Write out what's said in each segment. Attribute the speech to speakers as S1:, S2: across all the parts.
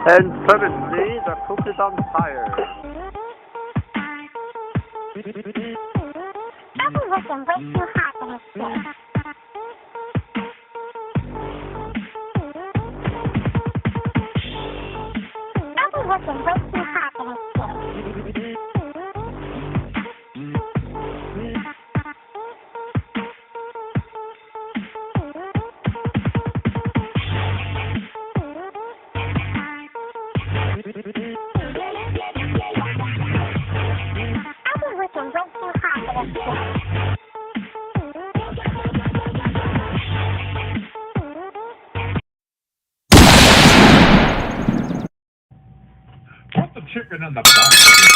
S1: And suddenly the cook is on fire.
S2: Trouble wasn't way too hot the next day. Trouble wasn't way too hot the next day. Trouble wasn't way too hot the next day.
S3: Put the chicken in the basket.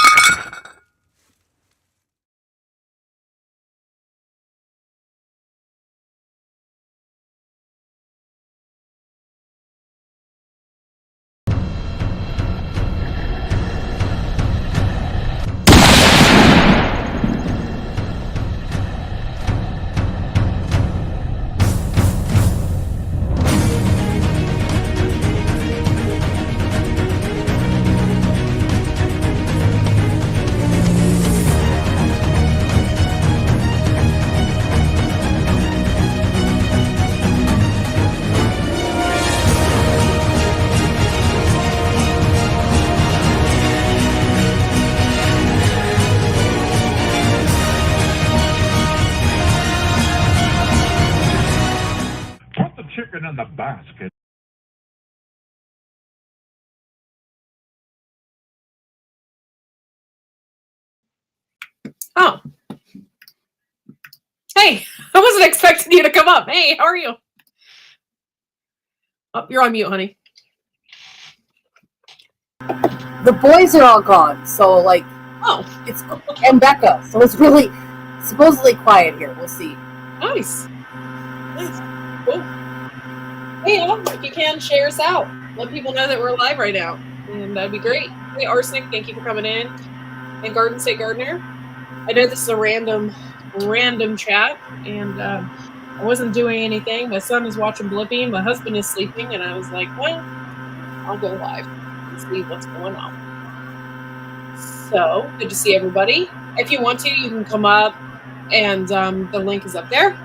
S3: Put the chicken in the basket.
S4: Oh. Hey, I wasn't expecting you to come up. Hey, how are you? Oh, you're on mute, honey.
S5: The boys are all gone, so like
S4: Oh,
S5: it's and Becca, so it's really supposedly quiet here. We'll see.
S4: nice. Nice. Cool. Hey, if you can, share us out. Let people know that we're live right now. And that'd be great. Hey, Arsenic, thank you for coming in. And Garden State Gardener. I know this is a random chat, and I wasn't doing anything. My son is watching Blippi, my husband is sleeping, and I was like, well, I'll go live and see what's going on. So, good to see everybody. If you want to, you can come up, and the link is up there.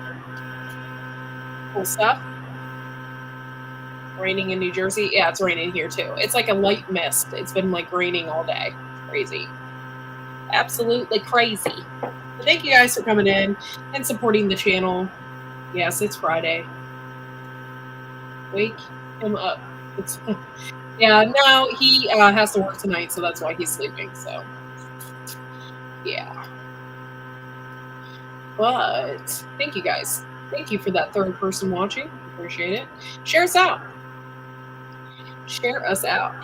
S4: Cool stuff. Raining in New Jersey. Yeah, it's raining here too. It's like a light mist. It's been like raining all day. Crazy. Absolutely crazy. But thank you guys for coming in and supporting the channel. Yes, it's Friday. Wake him up. It's, yeah, no, he has to work tonight, so that's why he's sleeping. So, yeah. But thank you guys. Thank you for that third person watching. Appreciate it. Share us out. Share us out.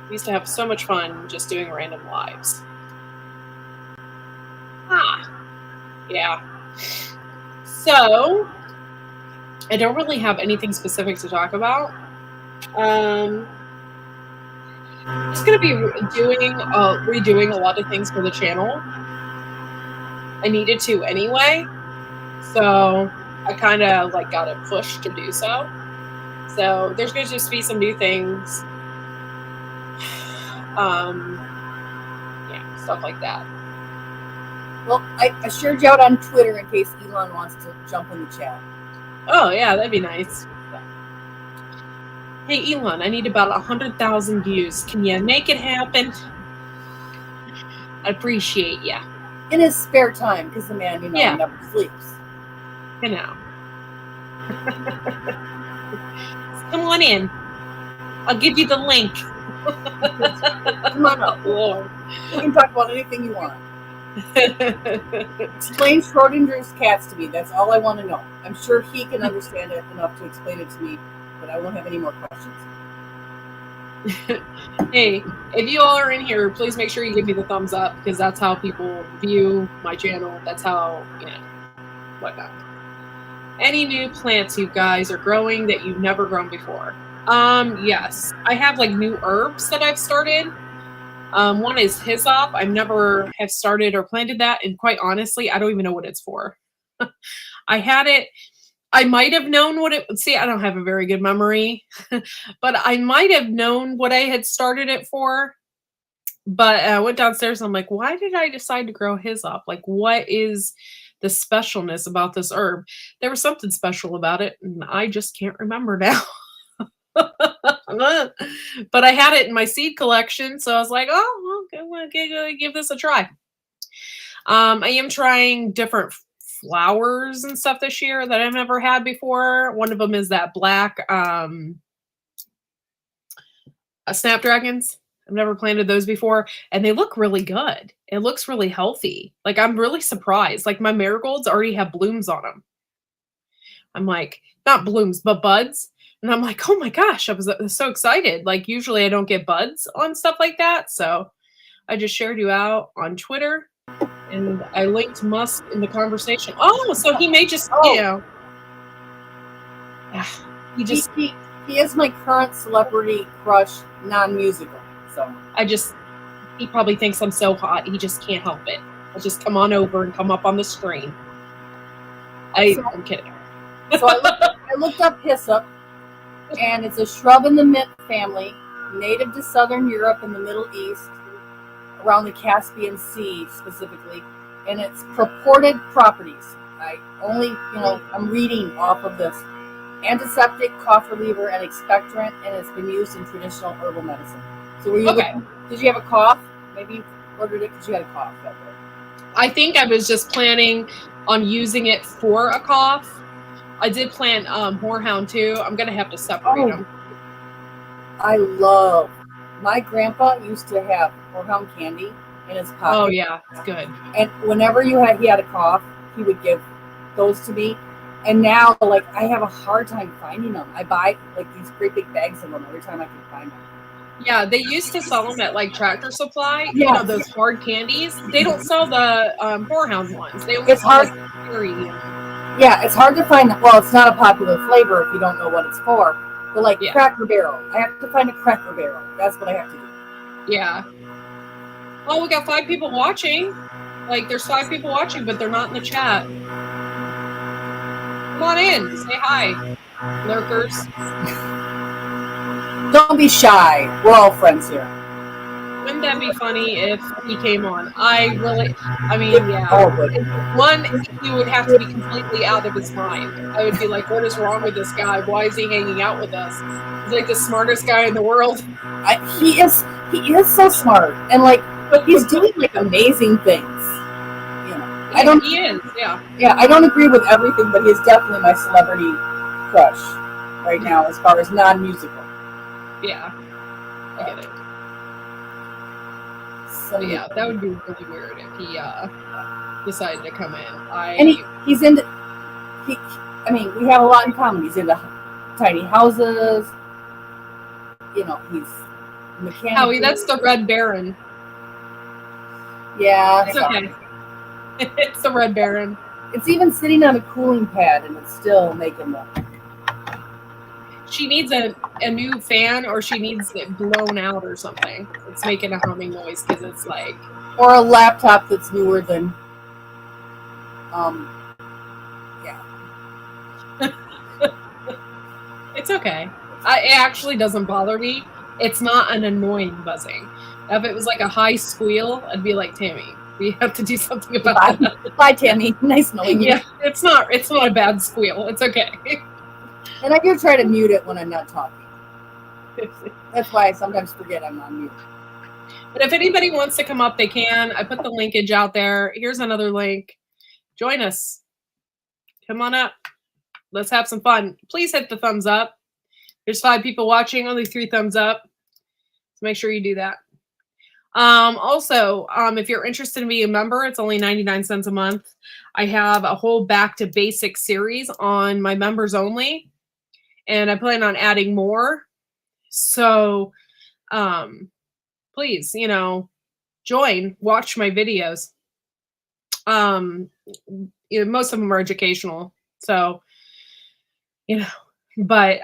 S4: We used to have so much fun just doing random lives. Yeah. So, I don't really have anything specific to talk about. I'm just going to be redoing a lot of things for the channel. I needed to anyway. So, I kind of like got it pushed to do so. So, there's going to just be some new things. Yeah, stuff like that.
S5: Well, I shared you out on Twitter in case Elon wants to jump in the chat.
S4: Oh, yeah, that'd be nice. Hey, Elon, I need about 100,000 views. Can you make it happen? I appreciate ya.
S5: In his spare time, because the man, never sleeps.
S4: You know. Come on in. I'll give you the link.
S5: Come on up.
S4: Lord.
S5: You can talk about anything you want. Explain Schrodinger's cats to me. That's all I want to know. I'm sure he can understand it enough to explain it to me, but I won't have any more questions.
S4: Hey, if you all are in here, please make sure you give me the thumbs up, because that's how people view my channel. That's how, whatnot. Any new plants you guys are growing that you've never grown before? Yes. I have like new herbs that I've started. One is hyssop. I've never have started or planted that, and quite honestly, I don't even know what it's for. I had it. I might have known what it. See, I don't have a very good memory, but I might have known what I had started it for. But I went downstairs and I'm like, why did I decide to grow his up? Like, what is the specialness about this herb? There was something special about it, and I just can't remember now. But I had it in my seed collection, so I was like, oh, okay, well, give this a try. I am trying different flowers and stuff this year that I've never had before. One of them is that black snapdragons. I've never planted those before, and they look really good. It looks really healthy. Like, I'm really surprised. Like, my marigolds already have blooms on them. I'm like, not blooms, but buds. And I'm like, oh my gosh, I was so excited. Like, usually I don't get buds on stuff like that. So I just shared you out on Twitter, and I linked Musk in the conversation. Oh, so he may just, you know. He just.
S5: He is my current celebrity crush, non-musical. So
S4: he probably thinks I'm so hot. He just can't help it. I'll just come on over and come up on the screen. I'm kidding.
S5: So I looked up hyssop, and it's a shrub in the mint family, native to southern Europe and the Middle East, around the Caspian Sea specifically, and its purported properties. I'm reading off of this. Antiseptic, cough reliever, and expectorant, and it's been used in traditional herbal medicine. So were you did you have a cough? Maybe you ordered it because you had a cough that day.
S4: I think I was just planning on using it for a cough. I did plant horehound too. I'm going to have to separate them.
S5: My grandpa used to have horehound candy in his pocket.
S4: Oh yeah, it's good.
S5: And whenever he had a cough, he would give those to me. And now, like, I have a hard time finding them. I buy, like, these great big bags of them every time I can find them.
S4: Yeah, they used to sell them at, like, Tractor Supply. Yeah. You know, those hard candies. They don't sell the horehound ones. It's hard.
S5: Yeah, it's hard to find. Well, it's not a popular flavor if you don't know what it's for. But, like, Cracker Barrel. I have to find a Cracker Barrel. That's what I have to do.
S4: Yeah. Well, we got 5 people watching. Like, there's 5 people watching, but they're not in the chat. Come on in. Say hi, lurkers.
S5: Don't be shy. We're all friends here.
S4: Wouldn't that be funny if he came on? Yeah. One, he would have to be completely out of his mind. I would be like, what is wrong with this guy? Why is he hanging out with us? He's like the smartest guy in the world.
S5: He is so smart. And, like, he's doing, like, amazing things.
S4: He is, yeah.
S5: Yeah, I don't agree with everything, but he's definitely my celebrity crush right now as far as non-musical.
S4: Yeah, I get it. So yeah, that would be really weird if he decided to come in.
S5: He's into. We have a lot in common. He's into tiny houses. You know, he's mechanical.
S4: Howie, that's the Red Baron.
S5: Yeah,
S4: it's okay. It's the Red Baron.
S5: It's even sitting on a cooling pad, and it's still making them.
S4: She needs a new fan, or she needs it blown out or something. It's making a humming noise because it's like...
S5: Or a laptop that's newer than... yeah.
S4: It's okay. It actually doesn't bother me. It's not an annoying buzzing. If it was like a high squeal, I'd be like, Tammy, we have to do something about that.
S5: Bye, Tammy. Nice knowing you.
S4: Yeah, it's not a bad squeal. It's okay.
S5: And I do try to mute it when I'm not talking. That's why I sometimes forget I'm on mute.
S4: But if anybody wants to come up, they can. I put the linkage out there. Here's another link. Join us. Come on up. Let's have some fun. Please hit the thumbs up. There's 5 people watching, only 3 thumbs up. So make sure you do that. Also, if you're interested in being a member, it's only 99 cents a month. I have a whole Back to Basics series on my members only, and I plan on adding more. So, please, join, watch my videos. Most of them are educational, so, but,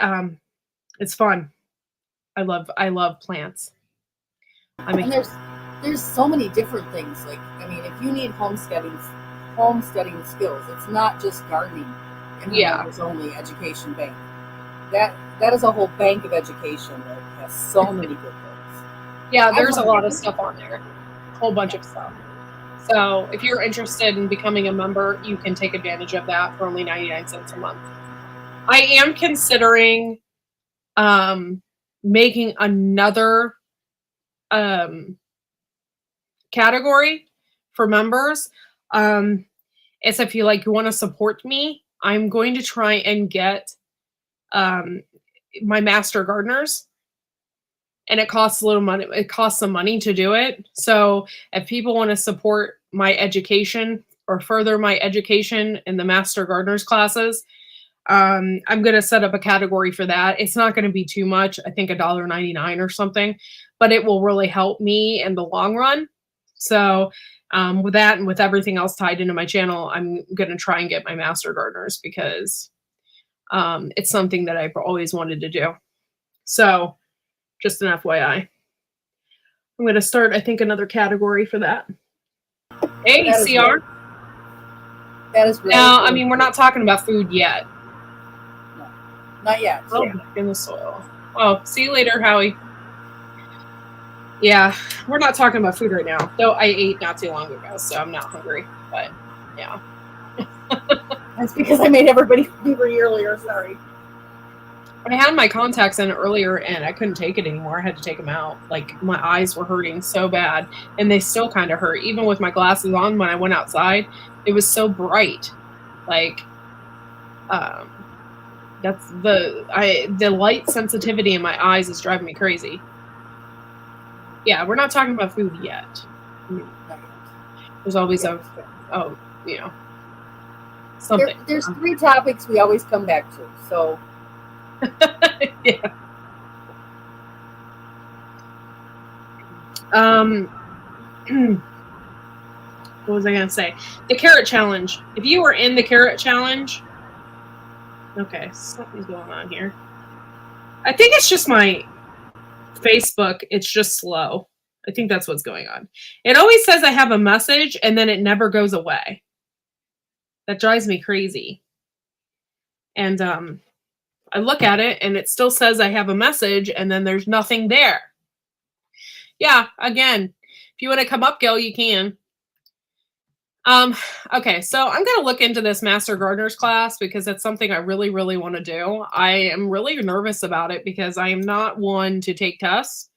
S4: it's fun. I love plants.
S5: And there's so many different things. Like, if you need homesteading skills, it's not just gardening. and her
S4: Yeah.
S5: members only education bank. That is a whole bank of education that has so many good things.
S4: Yeah, there's a lot of stuff on there. A whole bunch of stuff. So if you're interested in becoming a member, you can take advantage of that for only 99 cents a month. I am considering making another category for members. It's if you want to support me, I'm going to try and get my master gardeners. And it costs a little money. It costs some money to do it. So if people want to support my education or further my education in the master gardeners classes, I'm going to set up a category for that. It's not going to be too much. I think $1.99 or something, but it will really help me in the long run. So with that and with everything else tied into my channel, I'm going to try and get my master gardeners because it's something that I've always wanted to do. So just an FYI. I'm going to start, I think, another category for that. Hey,
S5: That is
S4: CR.
S5: really- That is really
S4: Now,
S5: cool.
S4: I mean, we're not talking about food yet.
S5: Not yet.
S4: Oh, back in the soil. Oh, see you later, Howie. Yeah, we're not talking about food right now. Though I ate not too long ago, so I'm not hungry. But, yeah.
S5: That's because I made everybody hungry earlier. Sorry.
S4: I had my contacts in earlier and I couldn't take it anymore. I had to take them out. Like, my eyes were hurting so bad. And they still kind of hurt. Even with my glasses on when I went outside, it was so bright. Like, that's the light sensitivity in my eyes is driving me crazy. Yeah, we're not talking about food yet. There's always something.
S5: There's 3 topics we always come back to. So
S4: yeah. What was I gonna say? The carrot challenge. If you were in the carrot challenge, okay, something's going on here. I think it's just my Facebook. It's just slow. I think that's what's going on. It always says I have a message and then it never goes away. That drives me crazy. And I look at it and it still says I have a message and then there's nothing there. Yeah, again, if you want to come up, Gil, you can. Okay, so I'm going to look into this Master Gardeners class because it's something I really, really want to do. I am really nervous about it because I am not one to take tests.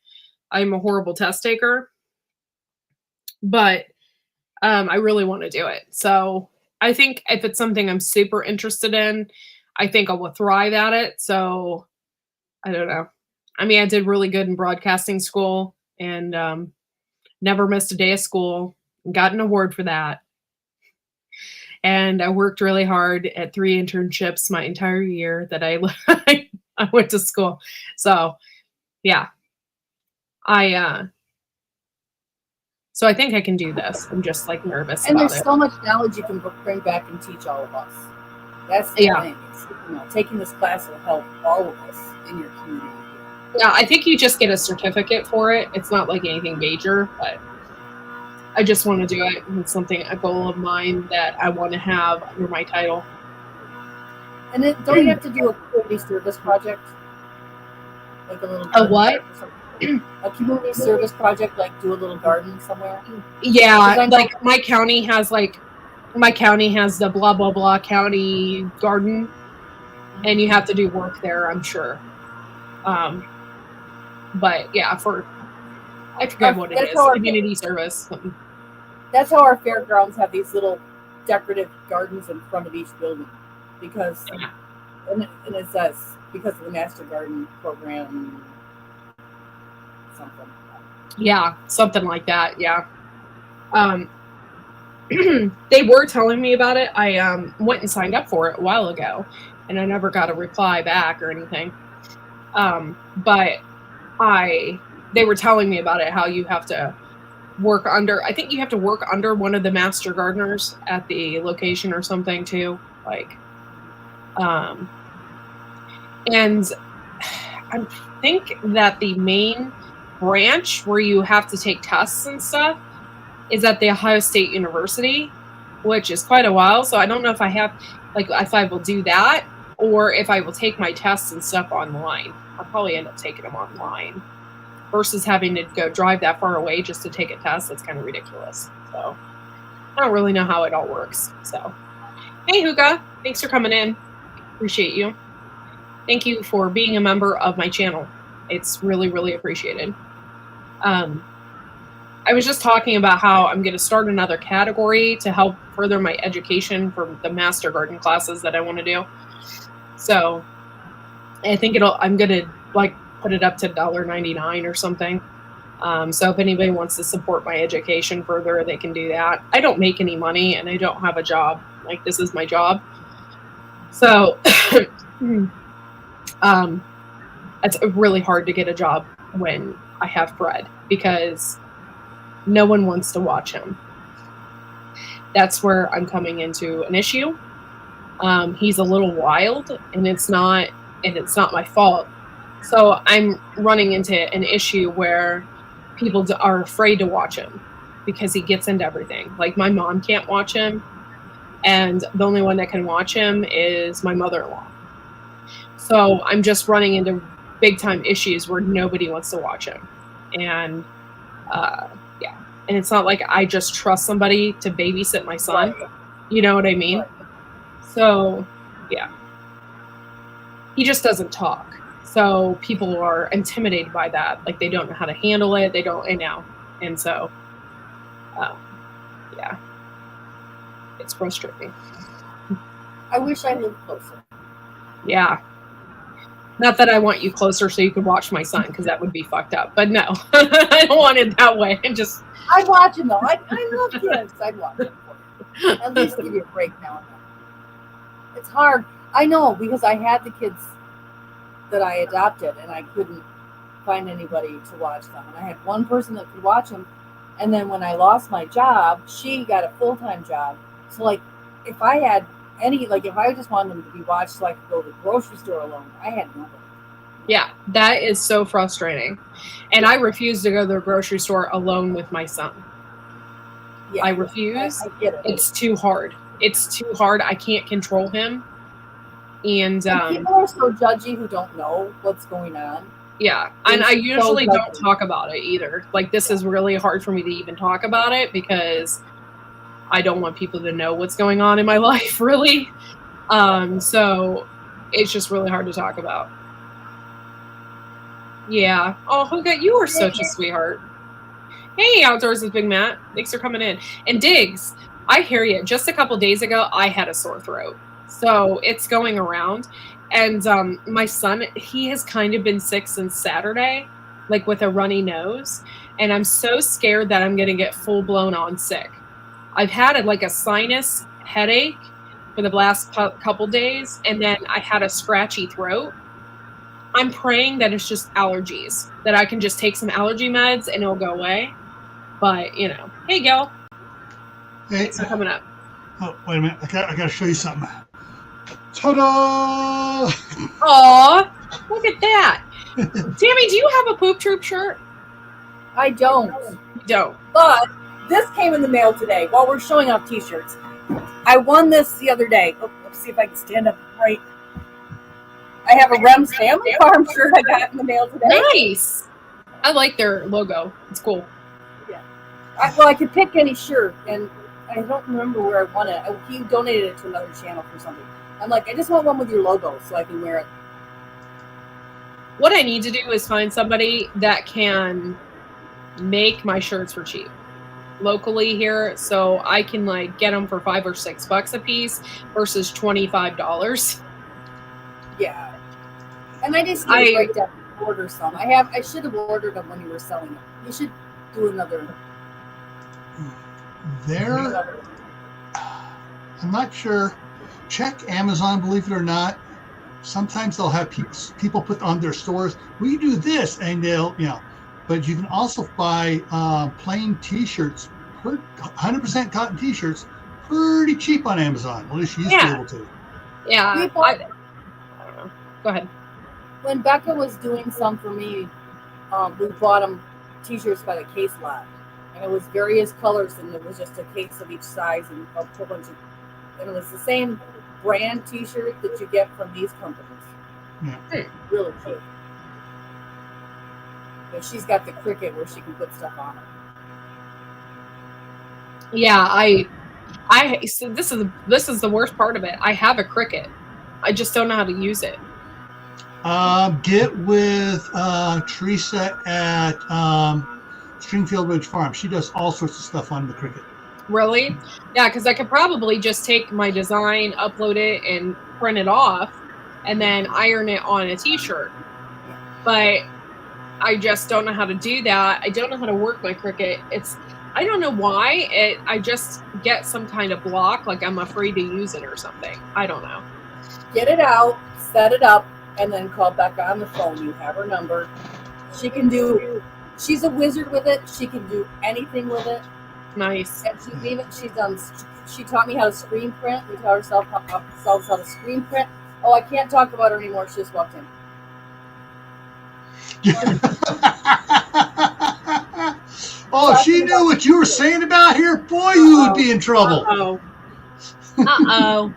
S4: I'm a horrible test taker. But I really want to do it. So I think if it's something I'm super interested in, I think I will thrive at it. So I don't know. I mean, I did really good in broadcasting school and never missed a day of school and got an award for that. And I worked really hard at 3 internships my entire year that I went to school. So yeah, so I think I can do this. I'm just like nervous
S5: and
S4: about
S5: there's
S4: it.
S5: so much knowledge you can bring back and teach all of us. That's the thing. It's, taking this class will help all of us in your community.
S4: Yeah, I think you just get a certificate for it. It's not like anything major, but I just want to do it. It's something, a goal of mine that I want to have under my title.
S5: And then, don't you have to do a community service project? Like a little
S4: A what?
S5: A community service project, like do a little garden somewhere?
S4: Yeah, like my county has the blah, blah, blah county garden, and you have to do work there, I'm sure. But yeah, I forget what it is. Community service.
S5: That's how our fairgrounds have these little decorative gardens in front of each building, because and it says because of the Master Garden program, something.
S4: Yeah, something like that. Yeah. They were telling me about it. I went and signed up for it a while ago, and I never got a reply back or anything. But they were telling me about it, how you have to work under, I think you have to work under one of the master gardeners at the location or something too. Like, and I think that the main branch where you have to take tests and stuff is at the Ohio State University, which is quite a while. So I don't know if I have, Like if I will do that, or if I will take my tests and stuff online. I'll probably end up taking them online versus having to go drive that far away just to take a test. That's kind of ridiculous. So I don't really know how it all works. So, hey, Hookah, thanks for coming in. Appreciate you. Thank you for being a member of my channel. It's really, really appreciated. I was just talking about how I'm going to start another category to help further my education for the master garden classes that I want to do. So I think I'm going to like put it up to $1.99 or something. So if anybody wants to support my education further, they can do that. I don't make any money and I don't have a job. Like this is my job. So it's really hard to get a job when I have Fred because no one wants to watch him. That's where I'm coming into an issue. He's a little wild and it's not my fault. So I'm running into an issue where people are afraid to watch him because he gets into everything. Like my mom can't watch him, and the only one that can watch him is my mother-in-law. So I'm just running into big time issues where nobody wants to watch him. And yeah. And it's not like I just trust somebody to babysit my son. Right. You know what I mean? Right. So yeah. He just doesn't talk. So people are intimidated by that. Like they don't know how to handle it. They don't, and so, yeah, it's frustrating.
S5: I wish I lived closer.
S4: Yeah. Not that I want you closer so you could watch my son, because that would be fucked up. But no, I don't want it that way.
S5: I'd watch him though. I love kids. I'd watch him. At least give you a break now and then. It's hard. I know, because I had the kids that I adopted and I couldn't find anybody to watch them. And I had one person that could watch them. And then when I lost my job, she got a full-time job. So like if I had if I just wanted them to be watched so I could go to the grocery store alone, I had nobody.
S4: Yeah, that is so frustrating. And I refuse to go to the grocery store alone with my son. Yeah, I refuse. I get it. It's too hard. It's too hard. I can't control him. And
S5: people are so judgy who don't know what's going on.
S4: Yeah, and I usually don't talk about it either. Like this is really hard for me to even talk about it because I don't want people to know what's going on in my life, really. So it's just really hard to talk about. Yeah. Oh, Hookah, you are such a sweetheart. Hey, Outdoors with Big Matt. Thanks for coming in. And Diggs, I hear you. Just a couple days ago, I had a sore throat. So it's going around. And my son, he has kind of been sick since Saturday, like with a runny nose. And I'm so scared that I'm going to get full-blown on sick. I've had a sinus headache for the last couple days, and then I had a scratchy throat. I'm praying that it's just allergies, that I can just take some allergy meds and it'll go away. But, hey, Gil.
S6: Hey.
S4: Thanks for coming up.
S6: Oh, wait a minute. I got to show you something. Ta-da!
S4: Aw, look at that. Tammy, do you have a Poop Troop shirt?
S5: I don't.
S4: You don't.
S5: But this came in the mail today while we're showing off t-shirts. I won this the other day. Let's see if I can stand up right. I have a Rem's Family Farm shirt I got in the mail today.
S4: Nice. I like their logo. It's cool.
S5: Yeah. I could pick any shirt, and I don't remember where I won it. He donated it to another channel for something. I'm like, I just want one with your logo so I can wear it.
S4: What I need to do is find somebody that can make my shirts for cheap locally here, so I can get them for $5 or $6 a piece versus $25.
S5: Yeah. And I just need to break down and order some. I should have ordered them when you were selling them. You should do another.
S6: I'm not sure. Check Amazon, believe it or not. Sometimes they'll have people put on their stores, we do this, and they'll, but you can also buy plain t-shirts, 100% cotton t-shirts, pretty cheap on Amazon. At least you used to be able to.
S4: Yeah. I don't know. Go ahead.
S5: When Becca was doing some for me, we bought them t-shirts by the case lot. And it was various colors, and it was just a case of each size and a whole bunch of, and it was the same brand T-shirt that you get from these companies.
S6: Yeah.
S5: Really cute. But she's got the Cricut where she can put stuff on it.
S4: Yeah, so this is the worst part of it. I have a Cricut. I just don't know how to use it.
S6: Get with Teresa at Stringfield Ridge Farm. She does all sorts of stuff on the Cricut.
S4: Really? Yeah, because I could probably just take my design, upload it, and print it off, and then iron it on a T-shirt. But I just don't know how to do that. I don't know how to work my Cricut. I don't know why. I just get some kind of block, like I'm afraid to use it or something. I don't know.
S5: Get it out, set it up, and then call Becca on the phone. You have her number. She's a wizard with it. She can do anything with it.
S4: Nice.
S5: And she taught me how to screen print. We taught ourselves how to screen print. Oh, I can't talk about her anymore. She just walked in.
S6: Oh, if she knew what you were saying about here, boy, you would be in trouble.
S4: Uh-oh.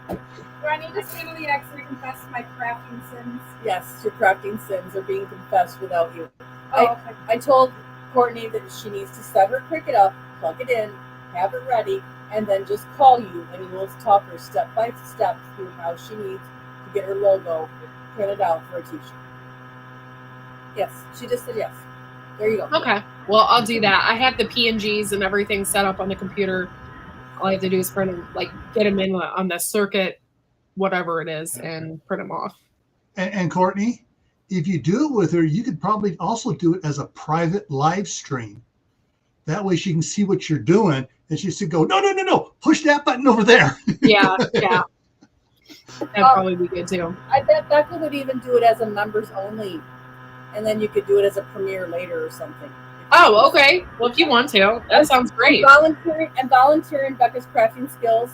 S2: Do I need to say to the X to confess my crafting sins?
S5: Yes, your crafting sins are being confessed without you.
S2: Oh, okay.
S5: I told Courtney that she needs to set her Cricut up, plug it in, have it ready, and then just call you, and you will talk her step by step through how she needs to get her logo printed out for a T-shirt. Yes, she just said yes. There you go.
S4: Okay. Well, I'll do that. I have the PNGs and everything set up on the computer. All I have to do is print them, like get them in on the circuit, whatever it is, and print them off.
S6: And Courtney, if you do it with her, you could probably also do it as a private live stream. That way she can see what you're doing, and she should go, no, push that button over there.
S4: Yeah. That'd probably be good too.
S5: I bet Becca would even do it as a members only, and then you could do it as a premiere later or something.
S4: Oh, okay. Well, if you want to, that sounds great.
S5: And volunteering Becca's crafting skills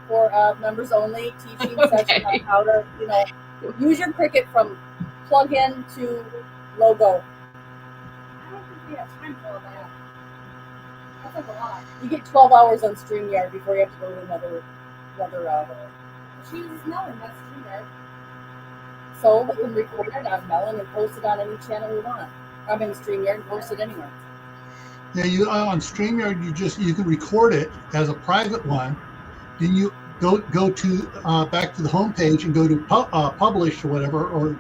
S5: for members only, teaching session on how to, use your Cricut from plug-in to logo.
S2: I don't think we have time for all that. That's like a lot.
S5: You get 12 hours on StreamYard before you have to go to another
S2: She uses Melon, that's StreamYard.
S5: So we can record it on Melon and post it on any channel we want. I'm in StreamYard and post it anywhere.
S6: Yeah, you on StreamYard, you can record it as a private one. Then you go to back to the home page and go to publish or whatever,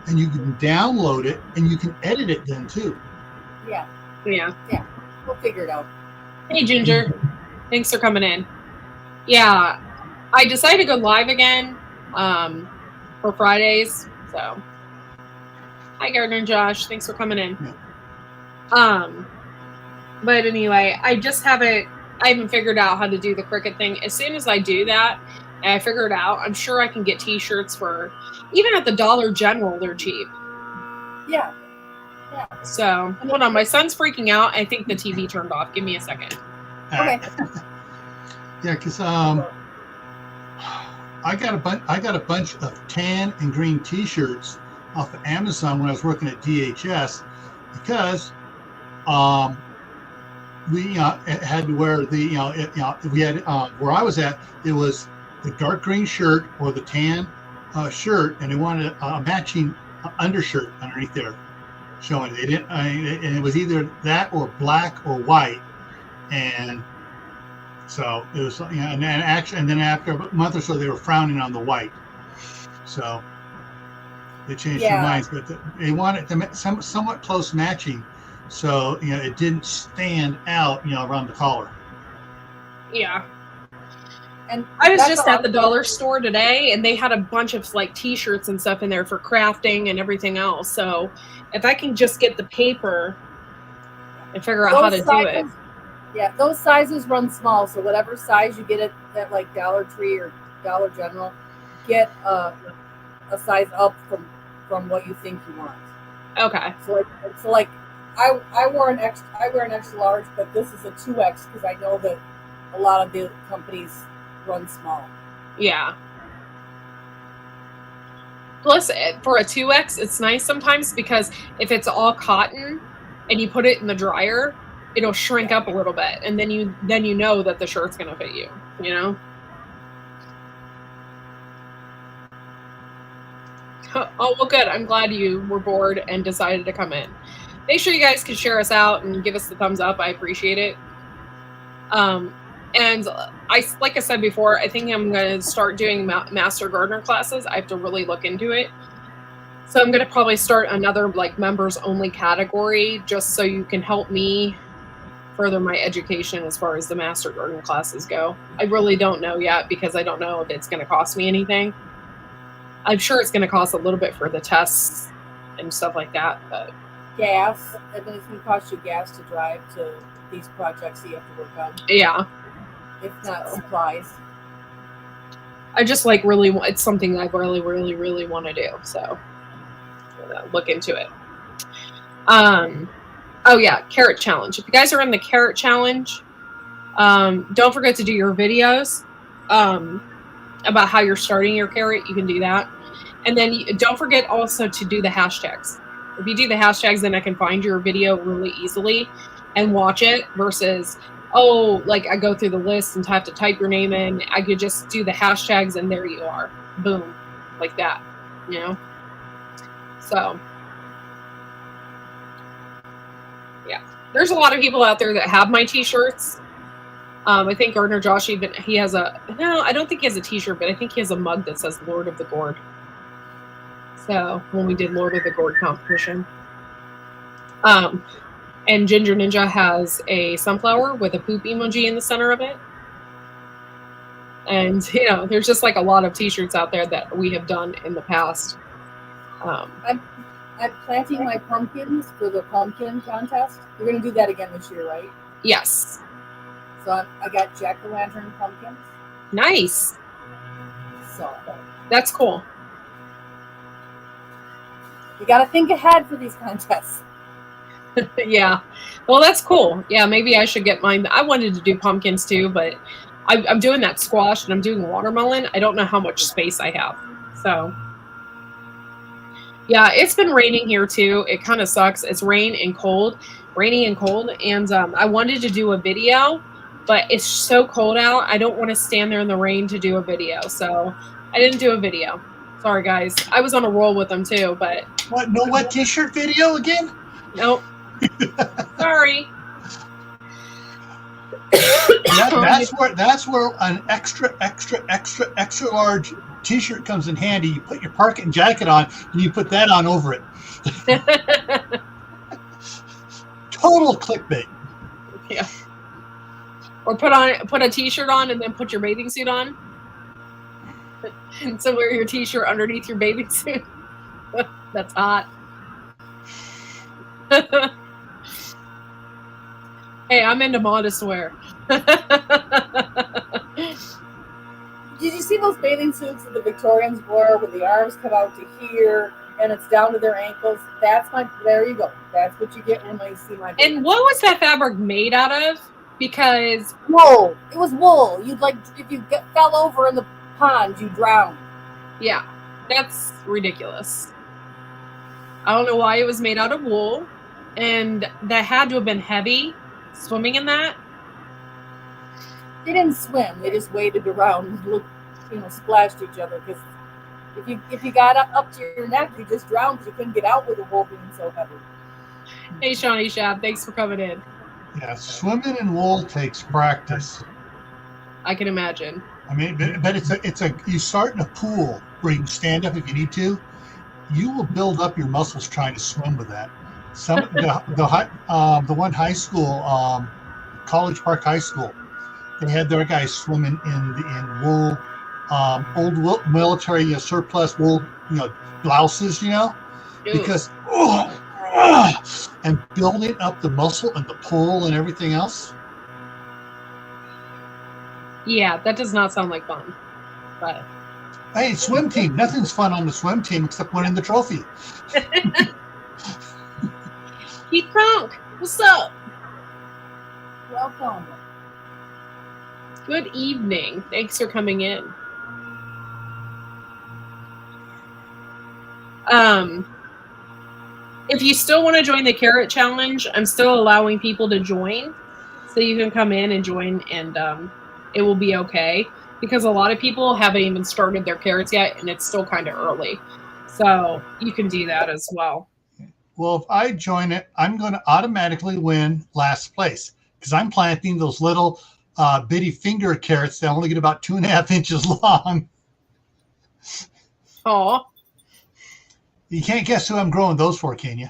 S6: and you can download it and you can edit it then too.
S5: Yeah. We'll figure it out.
S4: Hey, Ginger. Thanks for coming in. Yeah, I decided to go live again for Fridays. So, hi, Gardner and Josh. Thanks for coming in.
S6: Yeah.
S4: But anyway, I haven't figured out how to do the Cricut thing. As soon as I do that, and I figure it out, I'm sure I can get T-shirts for, even at the Dollar General, they're cheap.
S5: Yeah.
S4: So, hold on. My son's freaking out. I think the TV turned off. Give me a second.
S5: Okay.
S6: Yeah, because I got a bunch of tan and green T-shirts off of Amazon when I was working at DHS, because we had to wear we had where I was at, it was the dark green shirt or the tan shirt, and they wanted a matching undershirt underneath there showing. They didn't, and it was either that or black or white, and so it was, and then after a month or so, they were frowning on the white, so they changed their minds, but they wanted to somewhat close matching. So, it didn't stand out, around the collar.
S4: Yeah.
S5: And
S4: I was just at the dollar store today, and they had a bunch of T-shirts and stuff in there for crafting and everything else. So if I can just get the paper and figure out how to do it.
S5: Yeah, those sizes run small. So whatever size you get at Dollar Tree or Dollar General, get a size up from what you think you want.
S4: Okay.
S5: So I wear an extra large, but this is a 2X because I know that a lot of the companies run small.
S4: Yeah. Plus, for a 2X, it's nice sometimes because if it's all cotton and you put it in the dryer, it'll shrink up a little bit, and then you know that the shirt's gonna fit you. Oh, well, good. I'm glad you were bored and decided to come in. Make sure you guys can share us out and give us the thumbs up. I appreciate it. And like I said before, I think I'm going to start doing Master Gardener classes. I have to really look into it. So I'm going to probably start another like members only category just so you can help me further my education as far as the Master Gardener classes go. I really don't know yet because I don't know if it's going to cost me anything. I'm sure it's going to cost a little bit for the tests and stuff like that, but
S5: Gas. And then it's going to cost you gas to drive to these projects that you have to work on.
S4: yeah.
S5: If not supplies.
S4: I just like really want, it's something I really, really, really want to do. So I'm gonna look into it. Oh yeah, carrot challenge. If you guys are in the carrot challenge, don't forget to do your videos about how you're starting your carrot. You can do that. And then don't forget also to do the hashtags. If you do the hashtags, then I can find your video really easily and watch it versus, oh, like I go through the list and have to type your name in. I could just do the hashtags and there you are. Boom. Like that, you know? So, yeah. There's a lot of people out there that have my t-shirts. I think Gardner Josh, even, he has no, I don't think he has a t-shirt, but I think he has a mug that says Lord of the Gourd. So, when we did Lord of the Gourd competition. And Ginger Ninja has a sunflower with a poop emoji in the center of it. And, you know, there's just like a lot of t-shirts out there that we have done in the past.
S5: I'm planting my pumpkins for the pumpkin contest. We're going to do that again this year, right?
S4: Yes.
S5: So I got jack-o'-lantern pumpkins.
S4: Nice.
S5: So
S4: that's cool.
S5: You got to think ahead for these contests.
S4: Yeah. Well, that's cool. Yeah, maybe I should get mine. I wanted to do pumpkins too, but I'm doing that squash and I'm doing watermelon. I don't know how much space I have. So, yeah, it's been raining here too. It kind of sucks. It's raining and cold. And I wanted to do a video, but it's so cold out. I don't want to stand there in the rain to do a video. So I didn't do a video. Sorry, guys. I was on a roll with them too, but.
S6: What? No wet t-shirt video again?
S4: Nope. Sorry.
S6: That's where an extra large t-shirt comes in handy. You put your parking jacket on and you put that on over it. Total clickbait.
S4: Yeah. Or put a t-shirt on and then put your bathing suit on. And so wear your t-shirt underneath your bathing suit. That's hot. Hey, I'm into modest wear.
S5: Did you see those bathing suits that the Victorians wore with the arms come out to here and it's down to their ankles? There you go. That's what you get when you see my.
S4: And what was that fabric made out of? Because
S5: wool. It was wool. You'd like if you fell over in the pond, you drowned.
S4: Yeah, that's ridiculous. I don't know why it was made out of wool, and that had to have been heavy. Swimming in that?
S5: They didn't swim. They just waded around and looked, splashed each other. Because if you got up to your neck, you just drowned because you couldn't get out with the wool being so heavy.
S4: Hey, Shawnee Shab, thanks for coming in.
S6: Yeah, swimming in wool takes practice.
S4: I can imagine.
S6: I mean, but you start in a pool where you can stand up if you need to. You will build up your muscles trying to swim with that. The one high school, College Park High School, they had their guys swimming in wool, old military surplus wool, blouses, because and building up the muscle and the pull and everything else.
S4: Yeah, that does not sound like fun. But
S6: hey, swim team. Nothing's fun on the swim team except winning the trophy.
S4: Keith Kronk, what's up?
S5: Welcome.
S4: Good evening. Thanks for coming in. If you still want to join the carrot challenge, I'm still allowing people to join, so you can come in and join, and it will be okay because a lot of people haven't even started their carrots yet, and it's still kind of early. So you can do that as well.
S6: Well, if I join it, I'm going to automatically win last place because I'm planting those little bitty finger carrots that only get about 2.5 inches long.
S4: Oh,
S6: You can't guess who I'm growing those for, can you?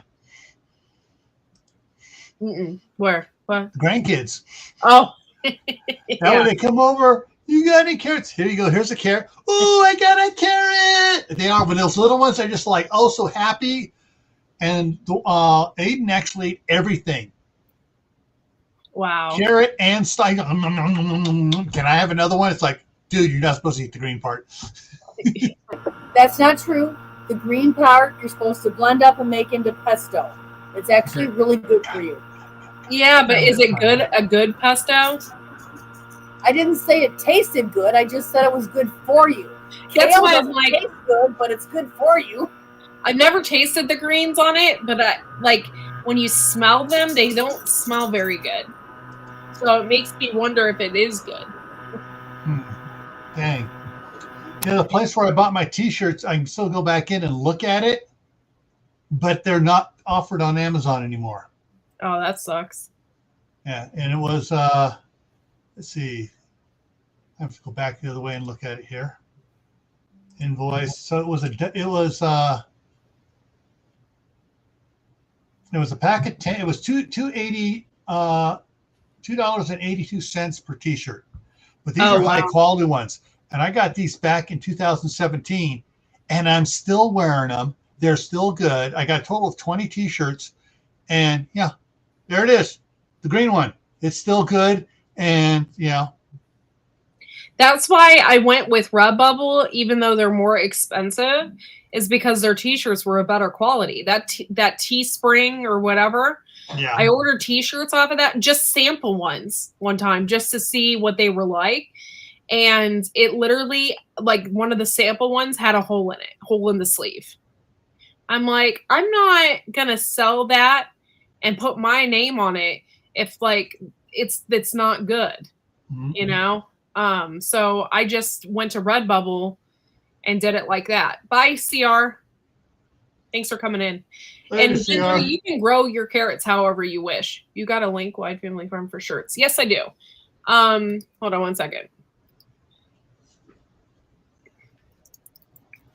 S4: where? What?
S6: The grandkids.
S4: Oh,
S6: Now when they come over, you got any carrots? Here you go. Here's a carrot. Ooh, I got a carrot. They are, but those little ones are just like, oh, so happy. And Aiden actually ate everything.
S4: Wow.
S6: Carrot and can I have another one? It's like, dude, you're not supposed to eat the green part.
S5: That's not true. The green part you're supposed to blend up and make into pesto. It's actually really good for you.
S4: Yeah, but is it good? A good pesto?
S5: I didn't say it tasted good. I just said it was good for you.
S4: That's
S5: Kale
S4: why I'm
S5: doesn't
S4: like,
S5: taste good, but it's good for you.
S4: I've never tasted the greens on it, but like when you smell them, they don't smell very good. So it makes me wonder if it is good.
S6: Dang. Yeah, the place where I bought my T-shirts, I can still go back in and look at it, but they're not offered on Amazon anymore.
S4: Oh, that sucks.
S6: Yeah, and it was, let's see. I have to go back the other way and look at it here. Invoice. So it was a pack of 10. It was $2.82 per T-shirt. But these are high quality ones. And I got these back in 2017, and I'm still wearing them. They're still good. I got a total of 20 T-shirts, and yeah, there it is, the green one. It's still good, and
S4: That's why I went with Redbubble, even though they're more expensive, is because their T-shirts were a better quality. That Teespring or whatever.
S6: Yeah.
S4: I ordered T-shirts off of that, just sample ones one time, just to see what they were like. And it literally, like, one of the sample ones had a hole in it, hole in the sleeve. I'm like, I'm not gonna sell that and put my name on it if like it's not good, So I just went to Redbubble and did it like that. Bye, CR. Thanks for coming in.
S6: Later,
S4: And
S6: CR.
S4: Ginger, you can grow your carrots however you wish. You got a link, Whyde Family Farm for shirts. Yes, I do. Hold on one second.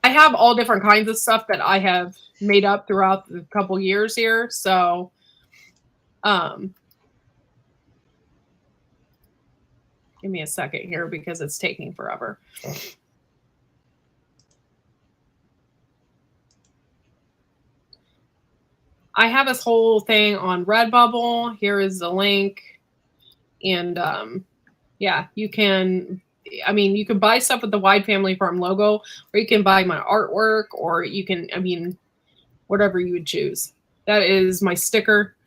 S4: I have all different kinds of stuff that I have made up throughout the couple years here. So, give me a second here because it's taking forever. I have this whole thing on Redbubble. Here is the link. And yeah, you can buy stuff with the Whyde Family Farm logo, or you can buy my artwork, or you can, whatever you would choose. That is my sticker,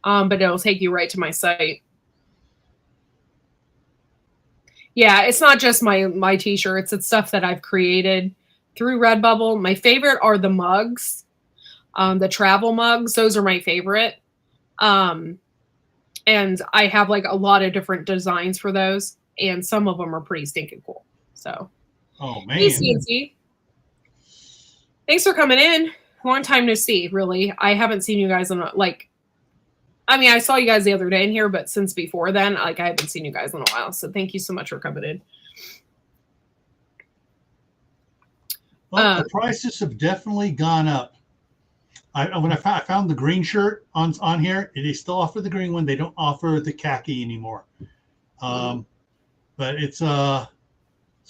S4: but it'll take you right to my site. Yeah, it's not just my T-shirts. It's stuff that I've created through Redbubble. My favorite are the mugs, the travel mugs. Those are my favorite. And I have like a lot of different designs for those. And some of them are pretty stinking cool. So,
S6: oh man,
S4: hey CNC, thanks for coming in. Long time no see. Really, I haven't seen you guys in I saw you guys the other day in here, but since before then, I haven't seen you guys in a while. So thank you so much for coming in.
S6: Well, the prices have definitely gone up. When I found the green shirt on here, they still offer the green one. They don't offer the khaki anymore. But it's so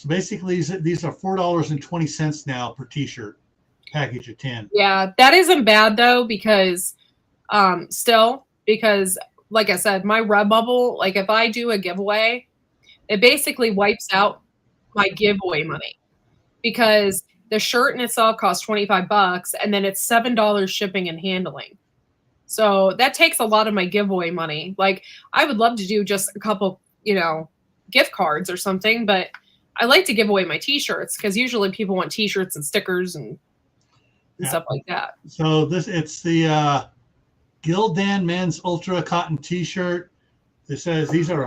S6: basically these are $4.20 now per T-shirt, package of 10.
S4: Yeah, that isn't bad though, because because like I said, my Redbubble, like if I do a giveaway, it basically wipes out my giveaway money, because the shirt in itself costs $25 and then it's $7 shipping and handling. So that takes a lot of my giveaway money. Like I would love to do just a couple, gift cards or something, but I like to give away my T-shirts because usually people want T-shirts and stickers and stuff like that.
S6: So it's the Gildan Men's Ultra Cotton T-shirt. It says these are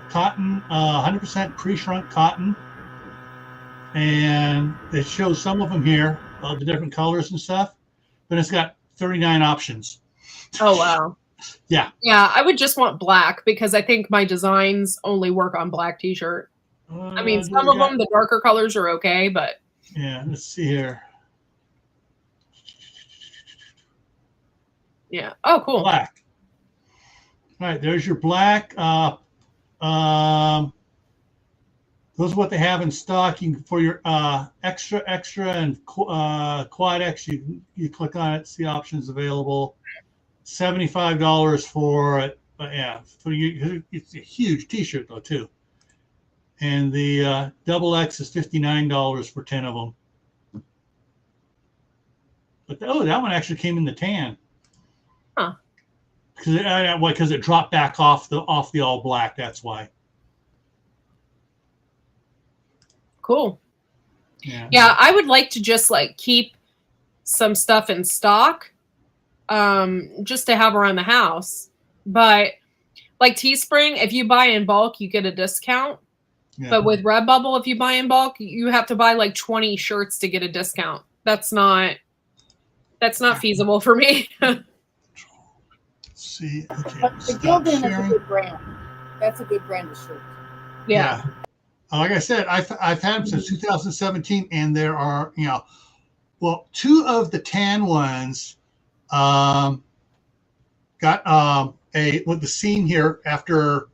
S6: cotton, 100% pre-shrunk cotton, and it shows some of them here. all the different colors and stuff. But it's got 39 options.
S4: Oh wow.
S6: Yeah.
S4: Yeah, I would just want black because I think my designs only work on black t-shirt. I mean, some of them, the darker colors are okay, but
S6: yeah, let's see here.
S4: Yeah. Oh, cool.
S6: Black. All right, there's your black. Those are what they have in stock. You can, for your extra, and quad X, you click on it, see options available. $75 for it, but yeah, for you, it's a huge T-shirt though too. And the double X is $59 for 10 of them. But that one actually came in the tan.
S4: Huh?
S6: Because it dropped back off the all black. That's why.
S4: Cool.
S6: Yeah.
S4: Yeah, I would like to just like keep some stuff in stock, just to have around the house. But like Teespring, if you buy in bulk, you get a discount.
S6: Yeah.
S4: But with Redbubble, if you buy in bulk, you have to buy like 20 shirts to get a discount. That's not feasible for me.
S6: See, okay.
S5: But the Gildan is a good brand. That's a good brand of shirt.
S4: Yeah.
S6: Like I said, I've had them since 2017, and there are, well, 2 of the tan ones got with the seam here after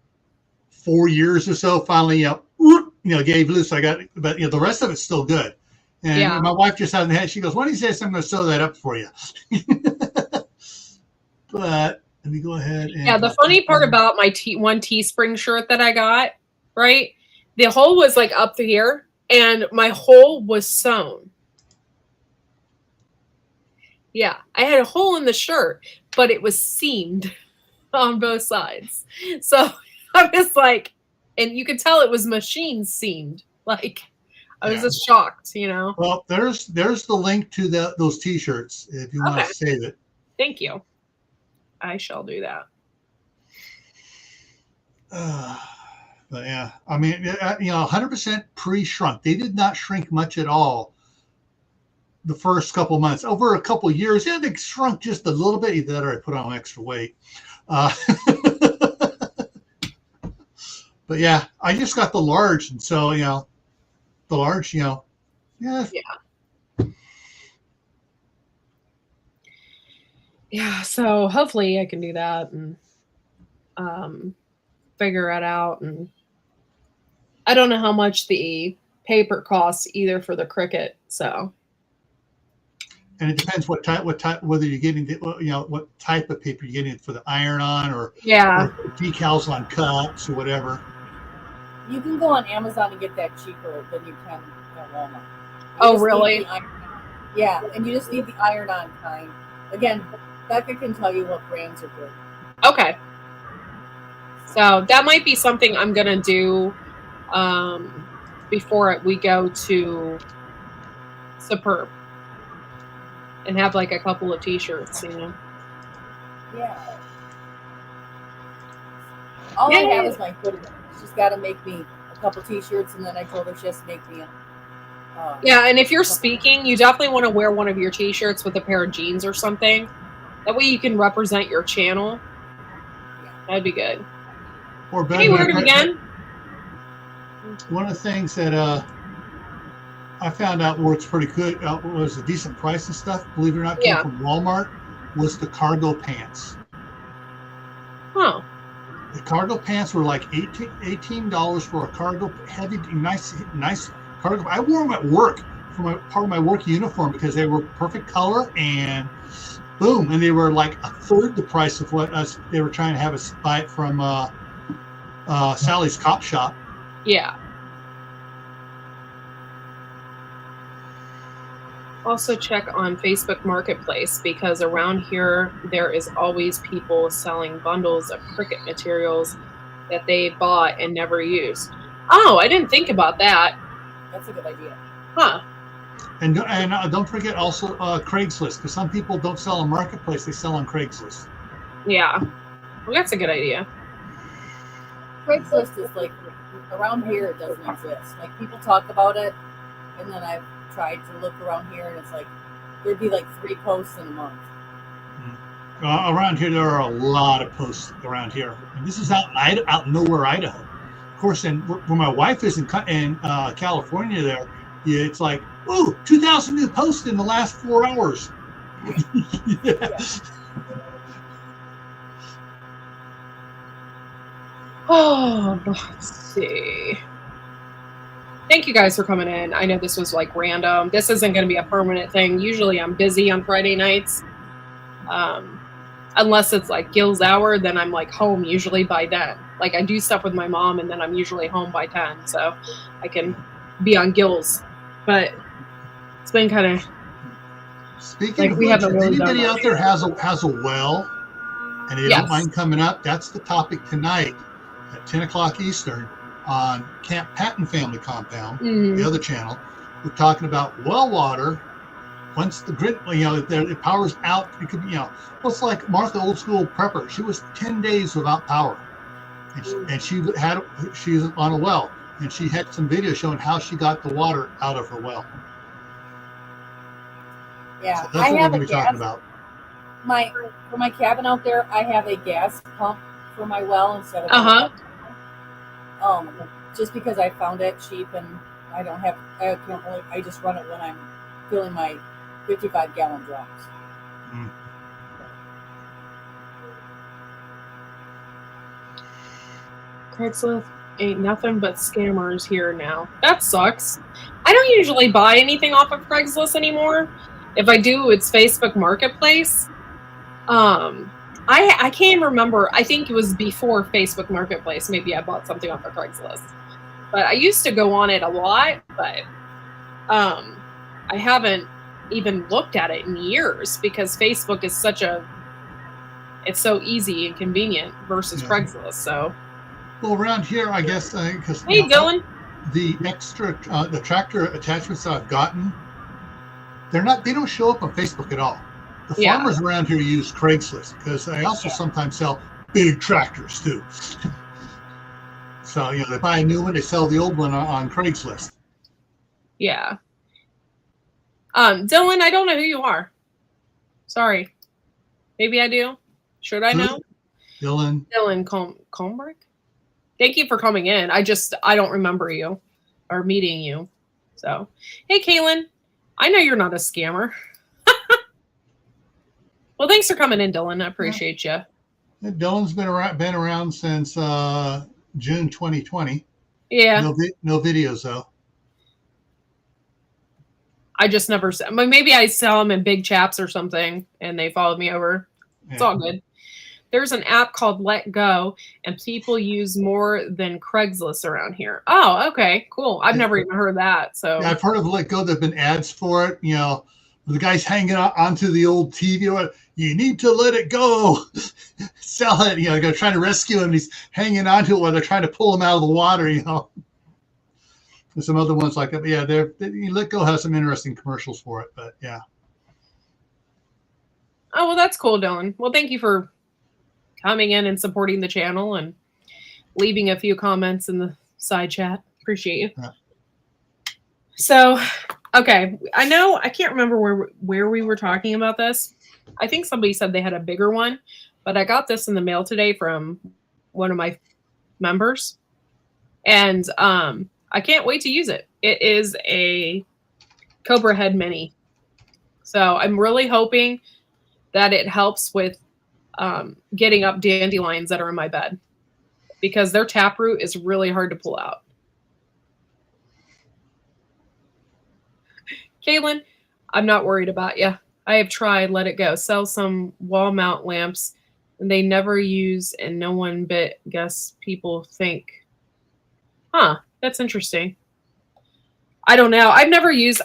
S6: 4 years or so. Finally, gave loose. I got, but the rest of it's still good. And my wife just had the head. She goes, "Why don't you say I'm going to sew that up for you?" But let me go ahead and.
S4: The funny part about my one Teespring shirt that I got, right? The hole was like up here, and my hole was sewn. Yeah, I had a hole in the shirt, but it was seamed on both sides. So I was like, and you could tell it was machine seamed. Like, I was just shocked,
S6: Well, there's the link to those T-shirts if you want to save it.
S4: Thank you. I shall do that.
S6: But yeah, I mean, 100% pre-shrunk. They did not shrink much at all the first couple months. Over a couple years, they shrunk just a little bit. Either that or I put on extra weight. But yeah, I just got the large, and so the large, yeah.
S4: Yeah, so hopefully I can do that and figure it out. And I don't know how much the paper costs either for the Cricut. So,
S6: and it depends what type, whether you're getting what type of paper you're getting for the iron-on or decals on cups or whatever.
S5: You can go on Amazon and get that cheaper than you can at Walmart.
S4: Oh, really?
S5: Yeah, and you just need the iron-on kind. Again, Becca can tell you what brands are good.
S4: Okay. So that might be something I'm going to do before we go to Superb and have like a couple of T-shirts,
S5: Yeah. All I have is my hoodie. She's got to make me a couple T-shirts, and then I told her she has to make me a
S4: and if you're speaking, you definitely want to wear one of your T-shirts with a pair of jeans or something. That way you can represent your channel. That'd be good.
S6: Or better,
S4: can you wear it again?
S6: One of the things that I found out works pretty good, was a decent price and stuff, believe it or not, came from Walmart, was the cargo pants.
S4: Huh.
S6: The cargo pants were like $18 for a cargo, heavy, nice cargo. I wore them at work for part of my work uniform because they were perfect color, and boom, and they were like a third the price of what they were trying to have us buy it from Sally's Cop Shop.
S4: Yeah. Also check on Facebook Marketplace, because around here there is always people selling bundles of Cricut materials that they bought and never used. Oh, I didn't think about that.
S5: That's a good idea.
S4: Huh.
S6: And don't forget also Craigslist, because some people don't sell on Marketplace, they sell on Craigslist.
S4: Yeah. Well, that's a good idea.
S5: Craigslist is like, around here it doesn't exist. Like, people talk about it, and then I've tried to look around here, and it's like there'd be like 3 posts in a month.
S6: Around here, there are a lot of posts around here. And this is out nowhere, Idaho. Of course, and where my wife is in California there, yeah, it's like, ooh, 2,000 new posts in the last 4 hours. Yeah.
S4: Oh, let's see. Thank you guys for coming in. I know this was like random. This isn't going to be a permanent thing. Usually I'm busy on Friday nights. Unless it's like Gil's hour, then I'm like home usually by then. Like I do stuff with my mom and then I'm usually home by 10. So I can be on Gil's. But it's been kind of...
S6: Speaking of which, if anybody out there has a well and they don't mind coming up, that's the topic tonight at 10 o'clock Eastern on Camp Patton Family Compound, the other channel. We're talking about well water. Once the grid, it powers out, it could be, well, it's like Martha, old school prepper. She was 10 days without power, and she was on a well, and she had some video showing how she got the water out of her well.
S5: Yeah,
S6: so that's what we're going to be talking about.
S5: For my cabin out there, I have a gas pump for my well instead of just because I found it cheap, and I just run it when I'm filling my 55-gallon drums.
S4: Craigslist ain't nothing but scammers here now. That sucks. I don't usually buy anything off of Craigslist anymore. If I do, it's Facebook Marketplace. I can't remember. I think it was before Facebook Marketplace. Maybe I bought something off of Craigslist. But I used to go on it a lot, but I haven't even looked at it in years because Facebook is it's so easy and convenient versus Craigslist. So,
S6: well, around here, I guess, because
S4: hey, Dylan,
S6: the extra the tractor attachments that I've gotten, they don't show up on Facebook at all. The farmers around here use Craigslist because I also sometimes sell big tractors too. So, they buy a new one, they sell the old one on Craigslist.
S4: Yeah. Dylan, I don't know who you are. Sorry. Maybe I do. Should I know?
S6: Dylan
S4: Combrick? Thank you for coming in. I don't remember you or meeting you. So, hey, Kaylin. I know you're not a scammer. Well, thanks for coming in, Dylan. I appreciate you.
S6: Dylan's been around since June 2020.
S4: Yeah.
S6: No videos though.
S4: I just never saw. Maybe I saw them in big chaps or something, and they followed me over. It's all good. There's an app called Let Go, and people use more than Craigslist around here. Oh, okay, cool. I've never even heard that. So
S6: I've heard of Let Go. There've been ads for it. The guy's hanging onto the old TV. You need to let it go. Sell it. They're trying to rescue him. He's hanging onto it while they're trying to pull him out of the water. There's some other ones like that. But yeah, Let Go has some interesting commercials for it. But yeah.
S4: Oh, well, that's cool, Dylan. Well, thank you for coming in and supporting the channel and leaving a few comments in the side chat. Appreciate you. Yeah. So, okay. I can't remember where we were talking about this. I think somebody said they had a bigger one, but I got this in the mail today from one of my members. And I can't wait to use it. It is a Cobra Head Mini. So I'm really hoping that it helps with getting up dandelions that are in my bed because their taproot is really hard to pull out. Kaylin, I'm not worried about you. I have tried. Let it go. Sell some wall mount lamps. And they never use and no one bit. Guess people think. Huh. That's interesting. I don't know. I've never used.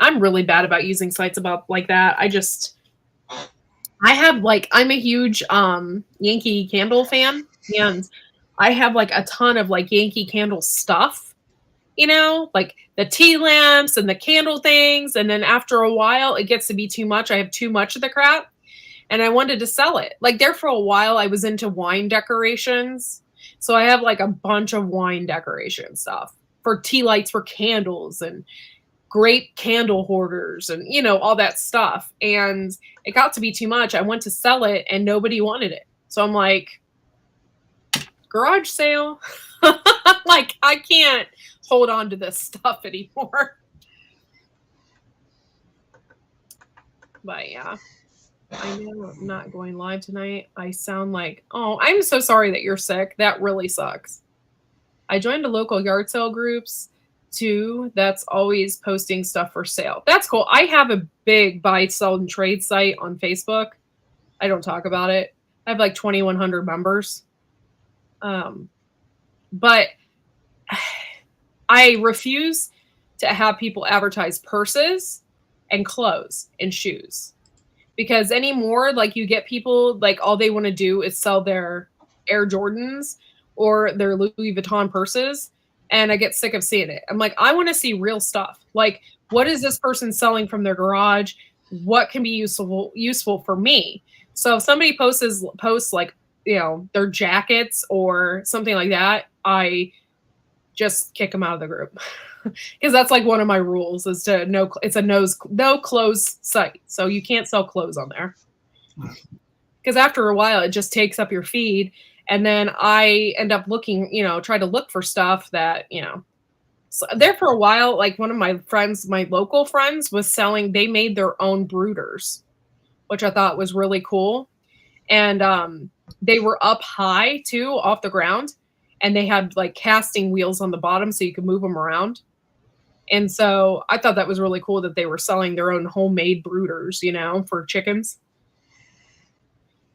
S4: I'm really bad about using sites like that. I'm a huge Yankee Candle fan, and I have like a ton of like Yankee Candle stuff. Like the tea lamps and the candle things. And then after a while, it gets to be too much. I have too much of the crap. And I wanted to sell it. Like there for a while, I was into wine decorations. So I have like a bunch of wine decoration stuff for tea lights, for candles. And grape candle hoarders and, you know, all that stuff. And it got to be too much. I went to sell it and nobody wanted it. So I'm like, garage sale. Like, I can't hold on to this stuff anymore. But yeah, I know I'm not going live tonight. I sound like, oh, I'm so sorry that you're sick. That really sucks. I joined a local yard sale groups too. That's always posting stuff for sale. That's cool. I have a big buy, sell, and trade site on Facebook. I don't talk about it. I have like 2,100 members. But I refuse to have people advertise purses and clothes and shoes, because anymore, like, you get people like all they want to do is sell their Air Jordans or their Louis Vuitton purses. And I get sick of seeing it. I'm like, I want to see real stuff. Like, what is this person selling from their garage? What can be useful for me? So if somebody posts like, you know, their jackets or something like that, I just kick them out of the group. Because that's like one of my rules is to it's a no clothes site. So you can't sell clothes on there. Because after a while, it just takes up your feed. And then I end up looking, you know, try to look for stuff that, you know, so there for a while, like one of my friends, my local friends was selling, they made their own brooders, which I thought was really cool. And they were up high too, off the ground. And they had like casting wheels on the bottom so you could move them around. And so I thought that was really cool that they were selling their own homemade brooders, you know, for chickens.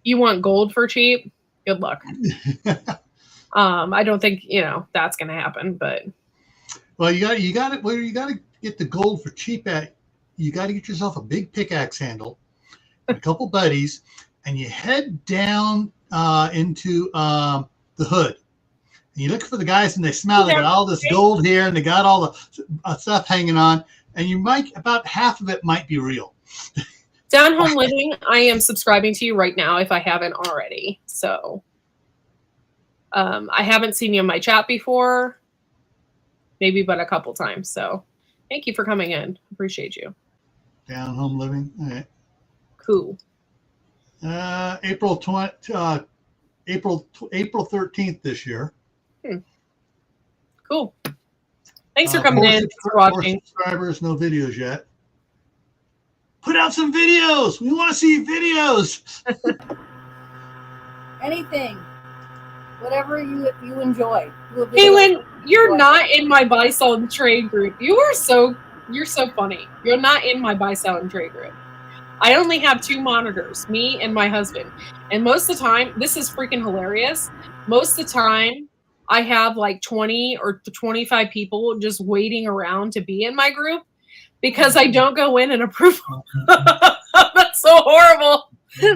S4: You want gold for cheap? Good luck. I don't think, you know, that's going to happen, but.
S6: Well, you got to get the gold for cheap at. You got to get yourself a big pickaxe handle, and a couple buddies, and you head down into the hood. And you look for the guys, and they smell. They got all this gold here, and they got all the stuff hanging on. And you might, about half of it might be real.
S4: Down Home Living, I am subscribing to you right now if I haven't already. So I haven't seen you in my chat before, maybe but a couple times. So thank you for coming in. Appreciate you.
S6: Down Home Living. All right.
S4: Cool.
S6: April 13th this year.
S4: Cool. Thanks for coming in. Thanks for watching.
S6: 4 subscribers, no videos yet. Put out some videos. We want to see videos.
S5: Anything, whatever you enjoy.
S4: Kaylin, you're not in my buy, sell, and trade group. You're so funny. You're not in my buy, sell, and trade group. I only have 2 monitors, me and my husband. And most of the time, this is freaking hilarious. Most of the time, I have like 20 or 25 people just waiting around to be in my group because I don't go in and approve. That's so horrible.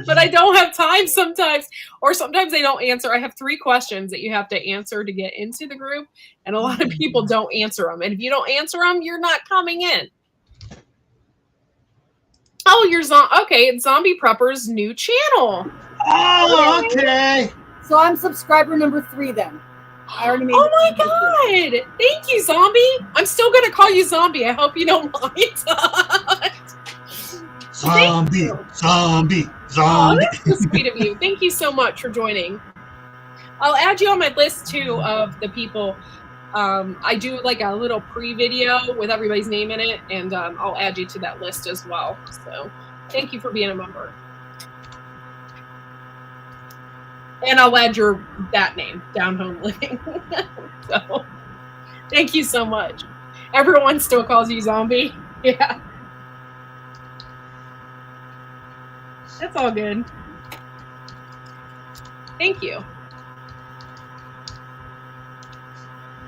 S4: But I don't have time sometimes. Or sometimes they don't answer. I have 3 questions that you have to answer to get into the group. And a lot of people don't answer them. And if you don't answer them, you're not coming in. Oh, you're okay. It's Zombie Prepper's new channel.
S6: Oh, okay.
S5: So I'm subscriber number 3 then. I already made.
S4: Oh my god! Thank you, Zombie. I'm still gonna call you Zombie. I hope you don't mind.
S6: Zombie.
S4: Oh, that's so sweet of you. Thank you so much for joining. I'll add you on my list too of the people. I do like a little pre-video with everybody's name in it, and I'll add you to that list as well. So thank you for being a member. And I'll add that name, Down Home Living. So thank you so much. Everyone still calls you Zombie. Yeah. That's all good. Thank you.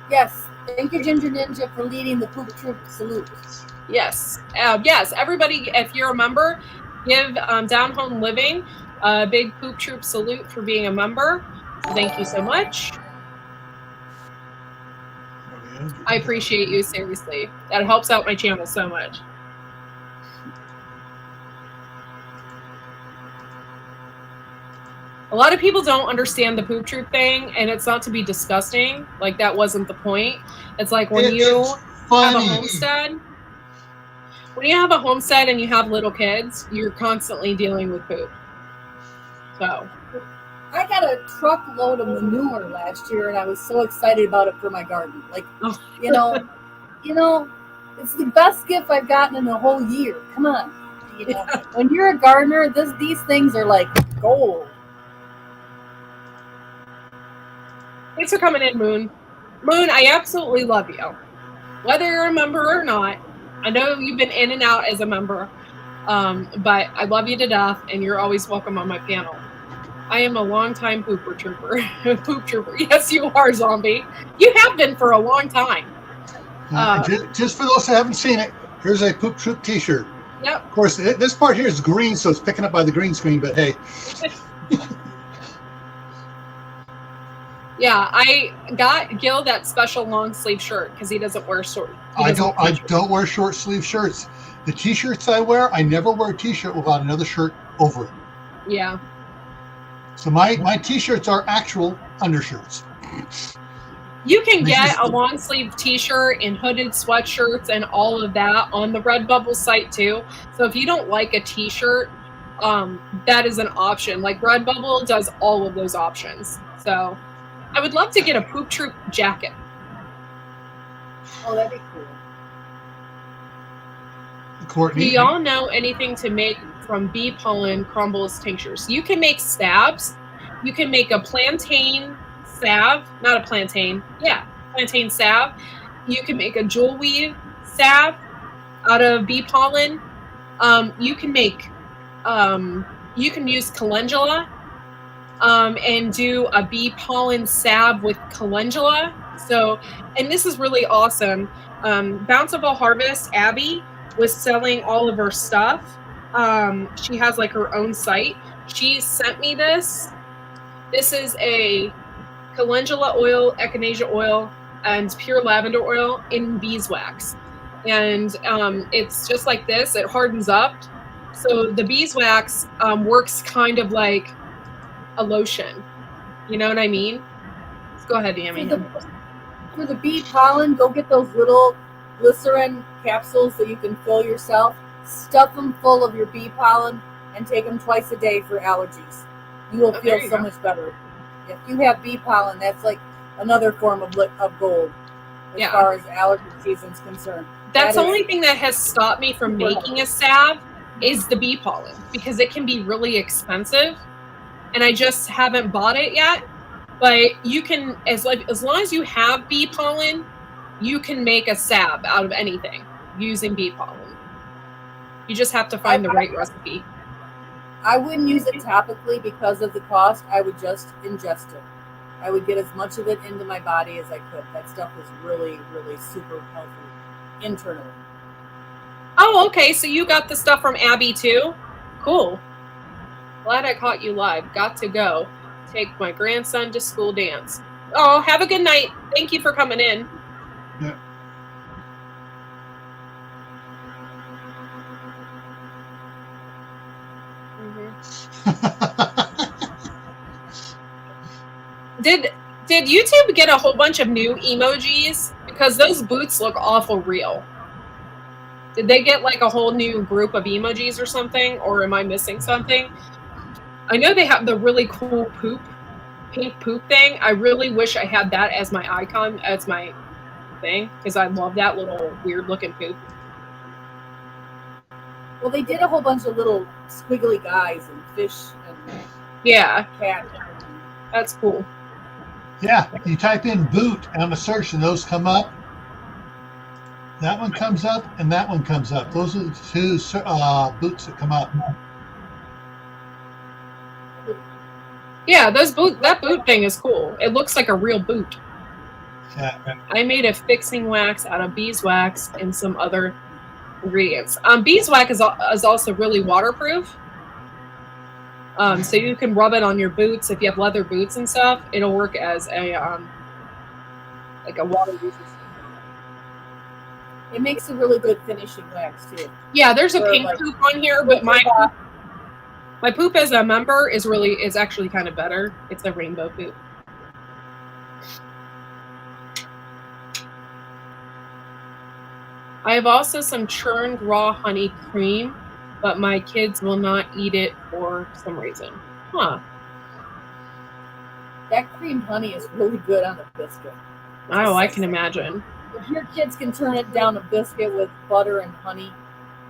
S5: Yes. Thank you, Ginger Ninja, for leading the Poop Troop salute.
S4: Yes. Yes. Everybody, if you're a member, give Down Home Living a big Poop Troop salute for being a member. Thank you so much. I appreciate you, seriously. That helps out my channel so much. A lot of people don't understand the Poop Troop thing, and it's not to be disgusting. Like, that wasn't the point. It's like when you have a homestead. when you have a homestead and you have little kids, you're constantly dealing with poop. So
S5: I got a truckload of manure last year, and I was so excited about it for my garden. Like, you know, it's the best gift I've gotten in a whole year. Come on, you know, when you're a gardener, these things are like gold.
S4: thanks for coming in, Moon. Moon, I absolutely love you. Whether you're a member or not, I know you've been in and out as a member, but I love you to death, and you're always welcome on my panel. I am a long-time pooper trooper. Poop trooper. Yes, you are, zombie. You have been for a long time.
S6: Just for those who haven't seen it, here's a Poop Troop t-shirt.
S4: Yep.
S6: Of course, this part here is green, so it's picking up by the green screen, but hey.
S4: Yeah, I got Gil that special long sleeve shirt because he doesn't wear short.
S6: I don't wear short sleeve shirts. The t-shirts I wear, I never wear a t-shirt without another shirt over it.
S4: Yeah.
S6: So my t-shirts are actual undershirts.
S4: You can get a long sleeve t-shirt and hooded sweatshirts and all of that on the Redbubble site too. So if you don't like a t-shirt, that is an option. Like Redbubble does all of those options. So I would love to get a Poop Troop jacket.
S5: Oh, that'd be cool.
S6: Courtney,
S4: Do y'all know anything to make from bee pollen crumbles tinctures? You can make stabs. You can make a plantain salve, not a plantain. Yeah, plantain salve. You can make a jewel weave salve out of bee pollen. You can make, you can use calendula and do a bee pollen salve with calendula. So, and this is really awesome. Bountiful Harvest, Abby, was selling all of her stuff. She has like her own site. She sent me this. This is a calendula oil, echinacea oil, and pure lavender oil in beeswax. And it's just like this. It hardens up. So the beeswax works kind of like a lotion. You know what I mean? Let's go ahead, Amy.
S5: For the bee pollen, go get those little glycerin capsules that you can fill yourself. Stuff them full of your bee pollen and take them twice a day for allergies. You will feel so much better. If you have bee pollen, that's like another form of gold as far as allergy season's concerned.
S4: That's the only thing that has stopped me from making a salve is the bee pollen, because it can be really expensive, and I just haven't bought it yet. But you can, as long as you have bee pollen, you can make a salve out of anything using bee pollen. You just have to find the right recipe.
S5: I wouldn't use it topically because of the cost. I would just ingest it. I would get as much of it into my body as I could. That stuff is really, really super healthy internally.
S4: Oh, okay. So you got the stuff from Abby too? Cool. Glad I caught you live. Got to go. Take my grandson to school dance. Oh, have a good night. Thank you for coming in.
S6: Yeah.
S4: Did YouTube get a whole bunch of new emojis? Because those boots look awful real. Did they get like a whole new group of emojis or something? Or am I missing something? I know they have the really cool pink poop thing. I really wish I had that as my icon, as my thing, because I love that little weird looking poop.
S5: Well, they did a whole bunch of little squiggly guys and fish and cat.
S4: That's cool.
S6: Yeah, you type in boot on the search and those come up. That one comes up and that one comes up. Those are the two boots that come up.
S4: Yeah, that boot thing is cool. It looks like a real boot.
S6: Yeah.
S4: I made a fixing wax out of beeswax and some other ingredients. Beeswax is also really waterproof. So you can rub it on your boots if you have leather boots and stuff. It'll work as a like a water resistant.
S5: It makes a really good finishing wax too.
S4: Yeah, there's a pink poop on here, but my poop as a member is actually kind of better. It's a rainbow poop. I have also some churned raw honey cream, but my kids will not eat it for some reason. Huh.
S5: That cream honey is really good on a biscuit.
S4: Oh, I can imagine.
S5: If your kids can turn it down a biscuit with butter and honey,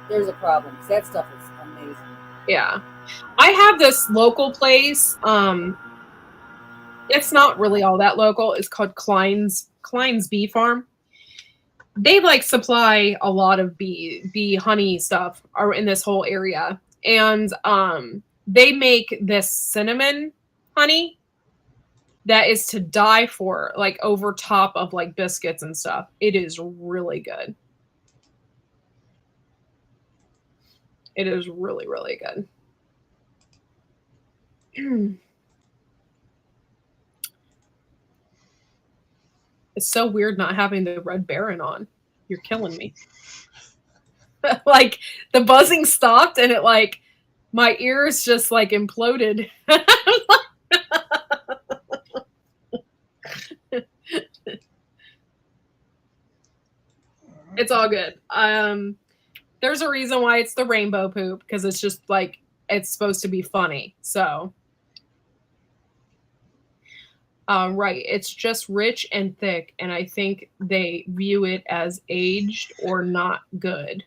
S5: there's a problem. 'Cause that stuff is amazing.
S4: Yeah. I have this local place. It's not really all that local. It's called Klein's Bee Farm. They like supply a lot of bee honey stuff are in this whole area. And they make this cinnamon honey that is to die for, like over top of like biscuits and stuff. It is really good. It is really, really good. It's so weird not having the Red Baron on. You're killing me. Like the buzzing stopped and it like my ears just like imploded. It's all good. There's a reason why it's the rainbow poop, because it's just like it's supposed to be funny. So right, it's just rich and thick, and I think they view it as aged or not good.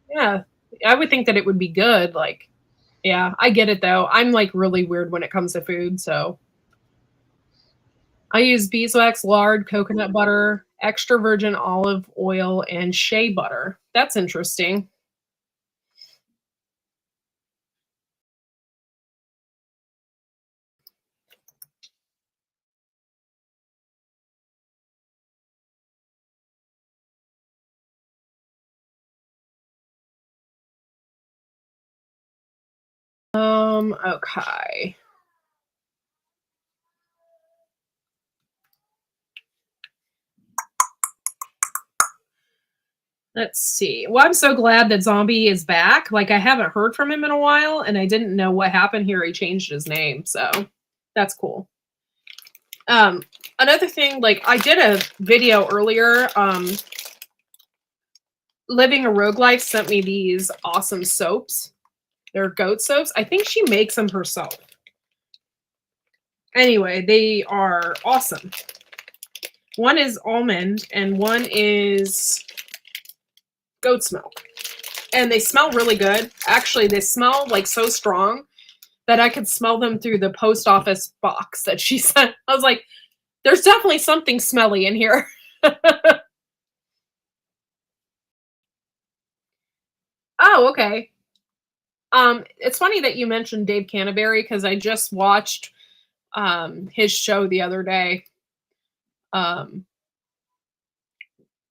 S4: Yeah, I would think that it would be good. Like, yeah, I get it though. I'm like really weird when it comes to food, so I use beeswax, lard, coconut butter, extra virgin olive oil, and shea butter. That's interesting. Okay. Let's see. Well, I'm so glad that Zombie is back. Like, I haven't heard from him in a while, and I didn't know what happened here. He changed his name, so that's cool. Another thing, like, I did a video earlier. Living a Rogue Life sent me these awesome soaps. They're goat soaps. I think she makes them herself. Anyway, they are awesome. One is almond, and one is goat's milk. And they smell really good. Actually, they smell like so strong that I could smell them through the post office box that she sent. I was like, there's definitely something smelly in here. Oh, okay. It's funny that you mentioned Dave Canterbury, because I just watched his show the other day.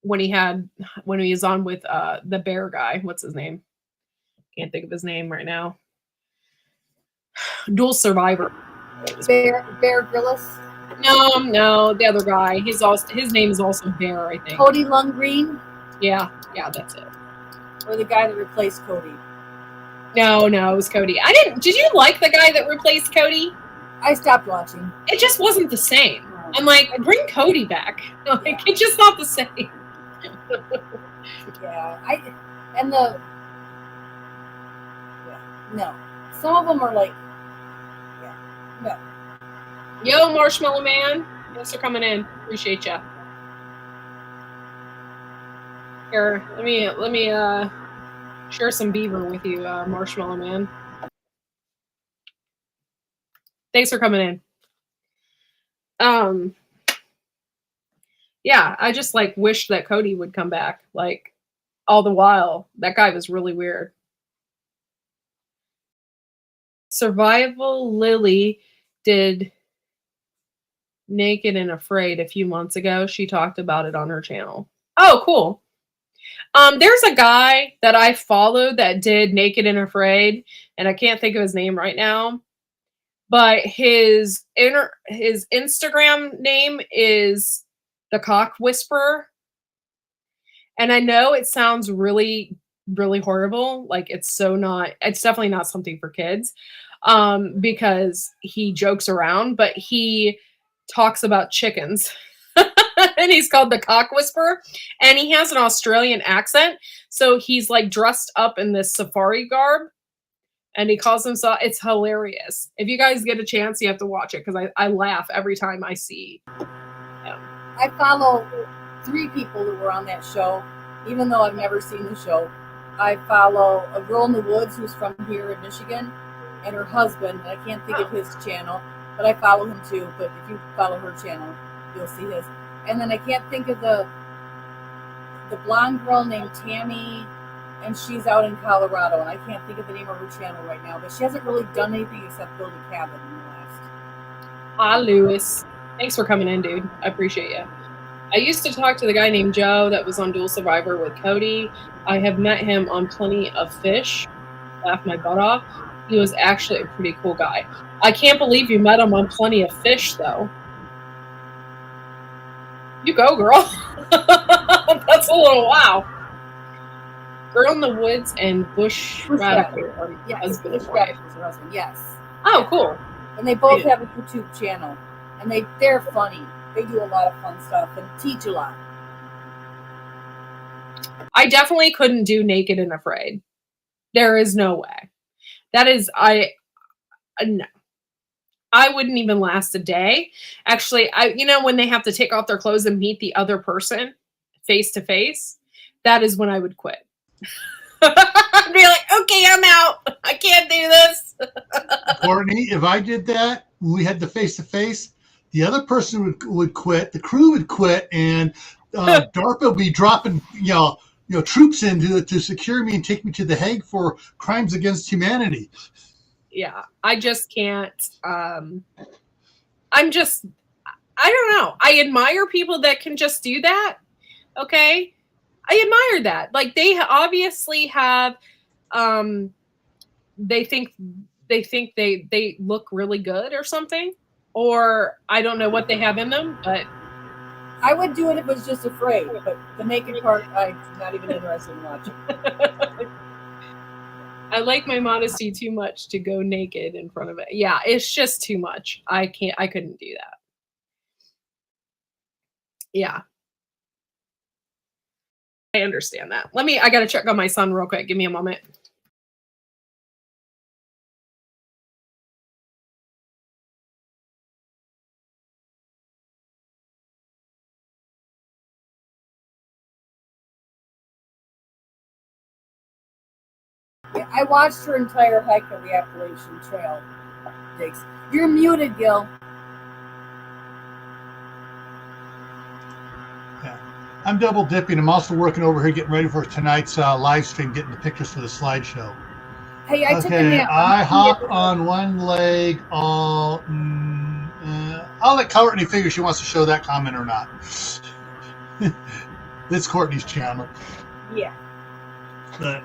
S4: When he was on with the bear guy. What's his name? Can't think of his name right now. Dual Survivor.
S5: Bear Grylls.
S4: No, the other guy. His name is also Bear, I think.
S5: Cody Lundgren.
S4: Yeah, that's it.
S5: Or the guy that replaced Cody.
S4: No, it was Cody. Did you like the guy that replaced Cody?
S5: I stopped watching.
S4: It just wasn't the same. I'm like, bring Cody back. Like, it's just not the same.
S5: No. Some of them are like, no.
S4: Yo, Marshmallow Man. Thanks for coming in. Appreciate ya. Here, let me share some beaver with you, Marshmallow Man. Thanks for coming in. Yeah, I just like wish that Cody would come back. Like, all the while, that guy was really weird. Survival Lily did Naked and Afraid a few months ago. She talked about it on her channel. Oh, cool. There's a guy that I followed that did Naked and Afraid, and I can't think of his name right now. But his Instagram name is The Cock Whisperer. And I know it sounds really, really horrible. Like, it's definitely not something for kids, because he jokes around, but he talks about chickens. and he's called the Cock Whisperer, and he has an Australian accent, so he's like dressed up in this safari garb, and he calls himself. It's hilarious. If you guys get a chance, you have to watch it because I laugh every time I see him.
S5: I follow 3 people that were on that show, even though I've never seen the show. I follow a girl in the woods who's from here in Michigan, and her husband. And I can't think of his channel, but I follow him too. But if you follow her channel, you'll see his. And then I can't think of the blonde girl named Tammy, and she's out in Colorado, and I can't think of the name of her channel right now. But she hasn't really done anything except build a cabin in the last.
S4: Hi, Lewis. Thanks for coming in, dude. I appreciate you. I used to talk to the guy named Joe that was on Dual Survivor with Cody. I have met him on Plenty of Fish. Laughed my butt off. He was actually a pretty cool guy. I can't believe you met him on Plenty of Fish, though. You go, girl. That's a little wow. Girl in the Woods and Bush Radical.
S5: Yes,
S4: Husband
S5: Bush
S4: and wife.
S5: Radical is her husband. Yes.
S4: Oh, cool.
S5: And they both have a YouTube channel, and they're funny. They do a lot of fun stuff and teach a lot.
S4: I definitely couldn't do Naked and Afraid. There is no way. That is, no. I wouldn't even last a day. Actually, when they have to take off their clothes and meet the other person face to face, that is when I would quit. I'd be like, okay, I'm out. I can't do this.
S6: Courtney, if I did that, when we had the face to face, the other person would quit, the crew would quit, and DARPA would be dropping troops in to secure me and take me to The Hague for crimes against humanity.
S4: Yeah, I just can't. I don't know. I admire people that can just do that. Okay, I admire that. Like, they obviously have. They think they look really good or something. Or I don't know what they have in them, but
S5: I would do it if I was just afraid. But the naked part, I'm not even interested in watching.
S4: I like my modesty too much to go naked in front of it. Yeah, it's just too much. I couldn't do that. Yeah. I understand that. I gotta check on my son real quick. Give me a moment.
S5: Yeah, I watched her entire hike of the Appalachian Trail. Thanks. You're muted, Gil.
S6: Yeah. I'm double dipping. I'm also working over here getting ready for tonight's live stream, getting the pictures for the slideshow.
S5: Hey, I took a nap.
S6: I hop on one leg all... I'll let Courtney figure if she wants to show that comment or not. It's Courtney's channel.
S5: Yeah.
S6: But...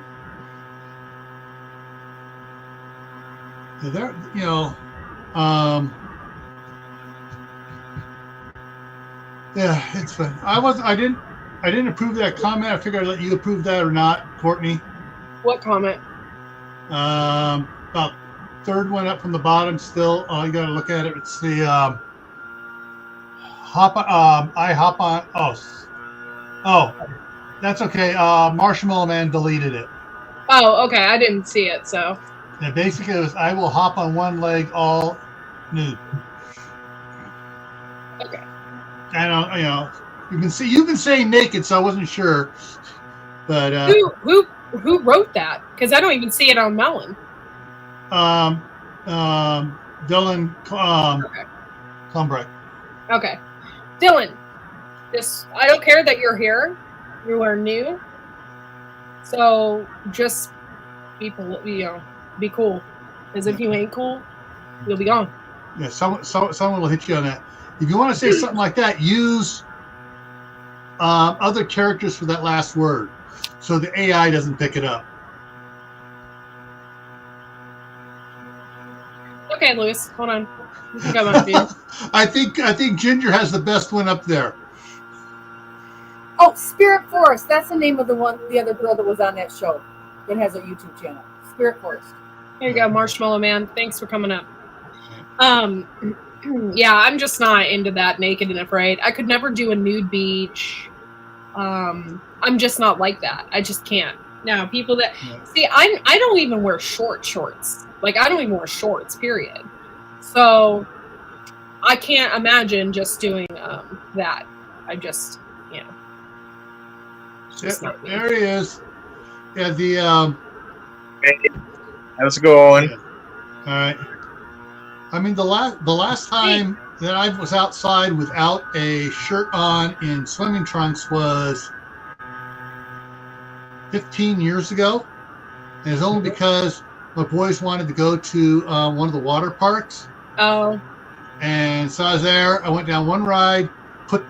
S6: there, yeah, it's fun. I didn't approve that comment. I figured I'd let you approve that or not, Courtney.
S4: What comment?
S6: About third one up from the bottom still. You got to look at it. It's the I hop on. Oh, that's okay. Marshmallow Man deleted it.
S4: Oh, okay. I didn't see it, so.
S6: Yeah, basically, it was I will hop on one leg all nude.
S4: Okay.
S6: I don't, you've been saying naked, so I wasn't sure. But
S4: who wrote that? Because I don't even see it on Melon.
S6: Dylan
S4: Okay.
S6: Clumbright.
S4: Okay, Dylan. I don't care that you're here. You are new, so just be cool. Because if you ain't cool, you'll be gone.
S6: Yeah, someone will hit you on that. If you want to say something like that, use other characters for that last word, so the AI doesn't pick it up.
S4: Okay, Lewis, hold on. I think I might be.
S6: I think Ginger has the best one up there.
S5: Oh, Spirit Forest. That's the name of the other girl that was on that show that has a YouTube channel. Spirit Forest.
S4: Here you go, Marshmallow Man. Thanks for coming up. Yeah, I'm just not into that naked and afraid. I could never do a nude beach. I'm just not like that. I just can't. Now, people that see, I don't even wear shorts. Like I don't even wear shorts. Period. So I can't imagine just doing that. I just, you know. It's just not me.
S6: There he is. Yeah, the
S7: How's it going?
S6: Yeah. All right. I mean, the last time that I was outside without a shirt on in swimming trunks was 15 years ago. And it's only because my boys wanted to go to one of the water parks.
S4: Oh.
S6: And so I was there. I went down one ride, put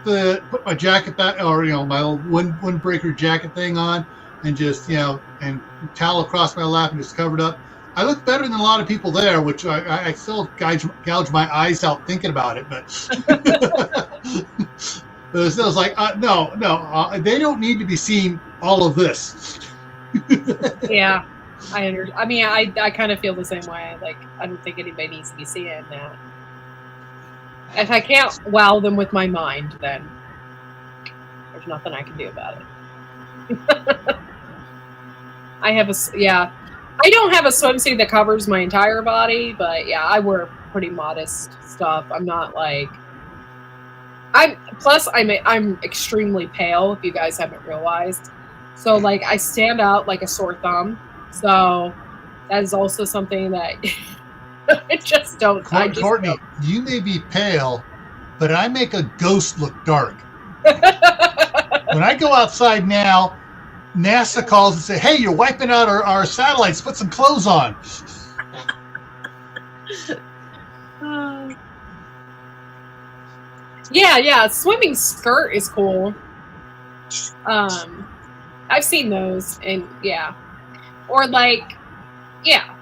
S6: my jacket back, or my old windbreaker jacket thing on, and just and towel across my lap and just covered up. I looked better than a lot of people there, which I still gouge my eyes out thinking about it. But but it was like, no, they don't need to be seeing all of this.
S4: Yeah, I mean, I kind of feel the same way. Like, I don't think anybody needs to be seeing that. If I can't wow them with my mind, then there's nothing I can do about it. I don't have a swimsuit that covers my entire body, but yeah, I wear pretty modest stuff. I'm not like I'm extremely pale, if you guys haven't realized. So like I stand out like a sore thumb. So that is also something that I just don't.
S6: Courtney, you may be pale, but I make a ghost look dark. When I go outside now, NASA calls and say, "Hey, you're wiping out our satellites. Put some clothes on."
S4: Yeah. Swimming skirt is cool. I've seen those, and yeah, or like, yeah.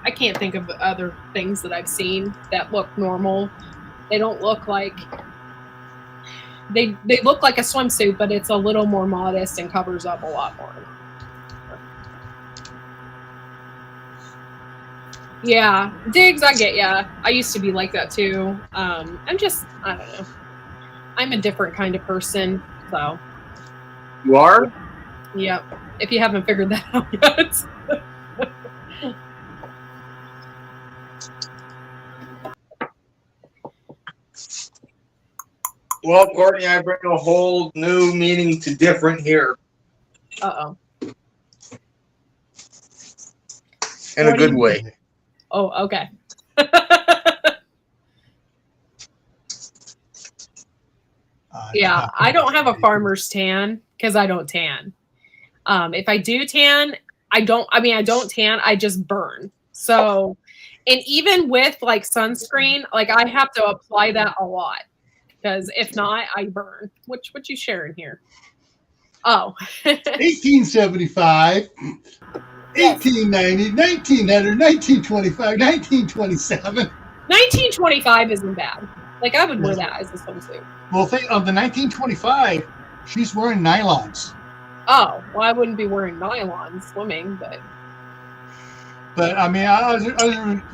S4: I can't think of other things that I've seen that look normal. They don't look like. They look like a swimsuit, but it's a little more modest and covers up a lot more. Yeah, Diggs, I get ya. I used to be like that too. I don't know. I'm a different kind of person, so.
S7: You are?
S4: Yep. If you haven't figured that out yet.
S7: Well, Courtney, I bring a whole new meaning to different here.
S4: Uh-oh.
S7: In a good way.
S4: Oh, okay. Yeah, I don't have a farmer's tan because I don't tan. If I do tan, I don't tan, I just burn. So, and even with like sunscreen, like I have to apply that a lot because if not, I burn. What you sharing here? Oh.
S6: 1875, 1890, 1900, 1925, 1927.
S4: 1925 isn't bad. Like I would wear that as a swimsuit.
S6: Well, think of the 1925. She's wearing nylons.
S4: Oh, well, I wouldn't be wearing nylon swimming, but.
S6: But I mean, I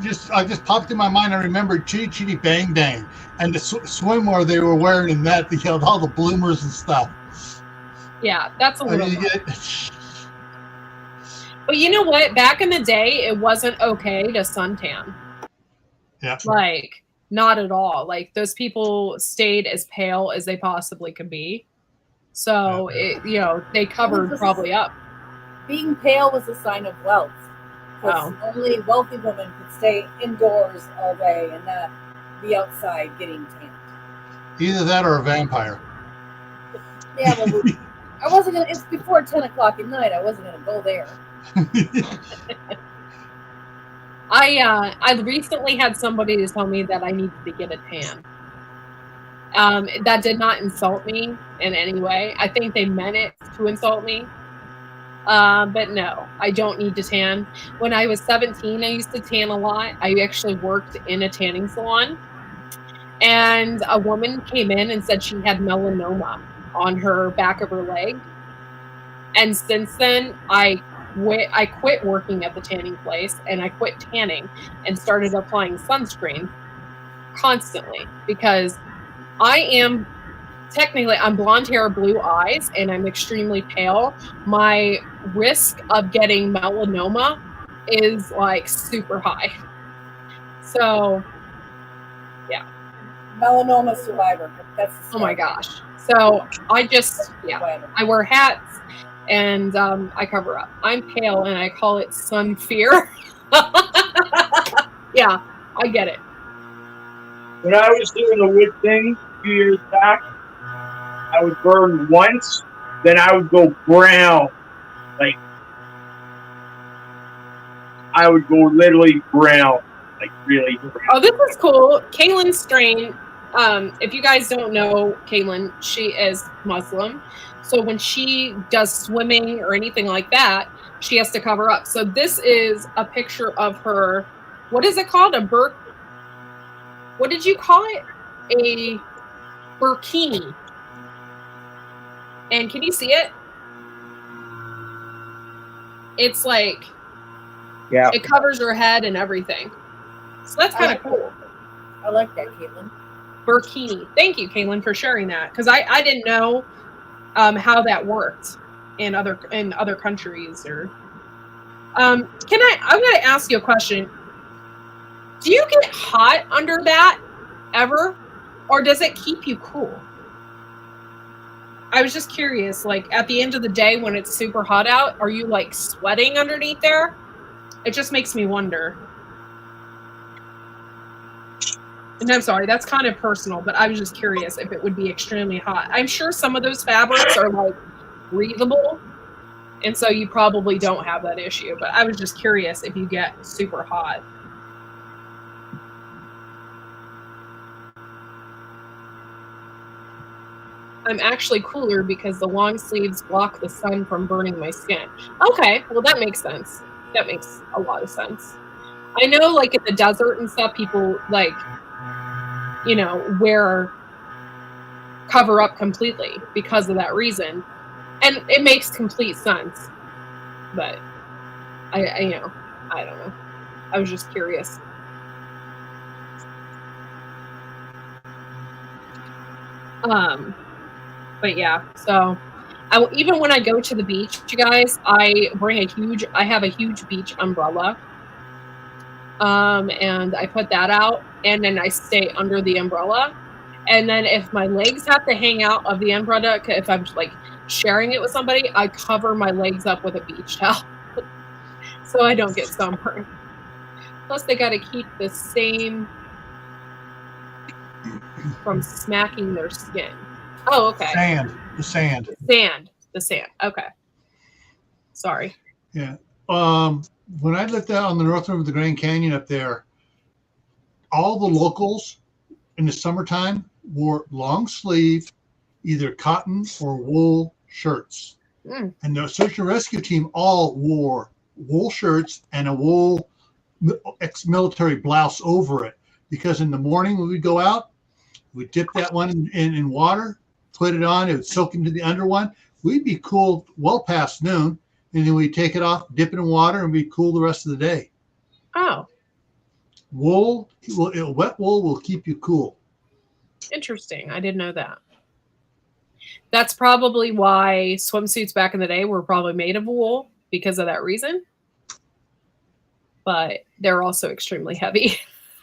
S6: just popped in my mind. I remembered Chitty Chitty Bang Bang and the swimwear they were wearing in that. All the bloomers and stuff.
S4: Yeah, that's a little. But you know what? Back in the day, it wasn't okay to suntan.
S6: Yeah.
S4: Like, not at all. Like, those people stayed as pale as they possibly could be. So, they covered probably up.
S5: Being pale was a sign of wealth. Because only wealthy women could stay indoors all day and not be outside getting tanned.
S6: Either that or a vampire.
S5: Yeah, but I wasn't gonna. It's before 10 o'clock at night. I wasn't gonna go there.
S4: I recently had somebody tell me that I needed to get a tan. That did not insult me in any way. I think they meant it to insult me. But no, I don't need to tan. When I was 17, I used to tan a lot. I actually worked in a tanning salon. And a woman came in and said she had melanoma on her back of her leg. And since then, I quit working at the tanning place and I quit tanning and started applying sunscreen. constantly because I am technically, I'm blonde hair, blue eyes, and I'm extremely pale. My risk of getting melanoma is like super high. So,
S5: Melanoma survivor. That's the
S4: oh my
S5: story.
S4: gosh. So I wear hats and I cover up. I'm pale and I call it sun fear. Yeah, I get it.
S7: When I was doing the wood thing a few years back, I would burn once, then I would go brown. Like, I would go literally brown. Like, really brown.
S4: Oh, this is cool. Kaylin Strain. If you guys don't know Kaylin, she is Muslim. So when she does swimming or anything like that, she has to cover up. So this is a picture of her. What is it called? What did you call it? A burkini. And can you see it? It's like,
S7: Yeah.
S4: it covers her head and everything. So that's kind of cool.
S5: I like that, Caitlin.
S4: Burkini. Thank you, Kaylin, for sharing that because I didn't know how that worked in other countries. Or I'm going to ask you a question. Do you get hot under that ever, or does it keep you cool? I was just curious. Like at the end of the day, when it's super hot out, are you like sweating underneath there? It just makes me wonder. And I'm sorry, that's kind of personal, but I was just curious if it would be extremely hot. I'm sure some of those fabrics are like breathable, and so you probably don't have that issue. But I was just curious if you get super hot. I'm actually cooler because the long sleeves block the sun from burning my skin. Okay, well that makes sense. That makes a lot of sense. I know like in the desert and stuff, people like, you know, cover up completely because of that reason. And it makes complete sense. But I don't know. I was just curious. But yeah, so even when I go to the beach, you guys, I have a huge beach umbrella. And I put that out, and then I stay under the umbrella. And then if my legs have to hang out of the umbrella, if I'm like sharing it with somebody, I cover my legs up with a beach towel so I don't get sunburned. Plus, they got to keep the same from smacking their skin. Oh, okay.
S6: The sand.
S4: The sand. Okay. Sorry.
S6: Yeah. When I lived out on the north rim of the Grand Canyon up there, all the locals in the summertime wore long sleeve, either cotton or wool shirts.
S4: Mm.
S6: And the search and rescue team all wore wool shirts and a wool ex-military blouse over it. Because in the morning when we go out, we dip that one in water, put it on, it would soak into the under one. We'd be cool well past noon. And then we take it off, dip it in water, and be cool the rest of the day.
S4: Oh.
S6: Wet wool will keep you cool.
S4: Interesting. I didn't know that. That's probably why swimsuits back in the day were probably made of wool because of that reason. But they're also extremely heavy.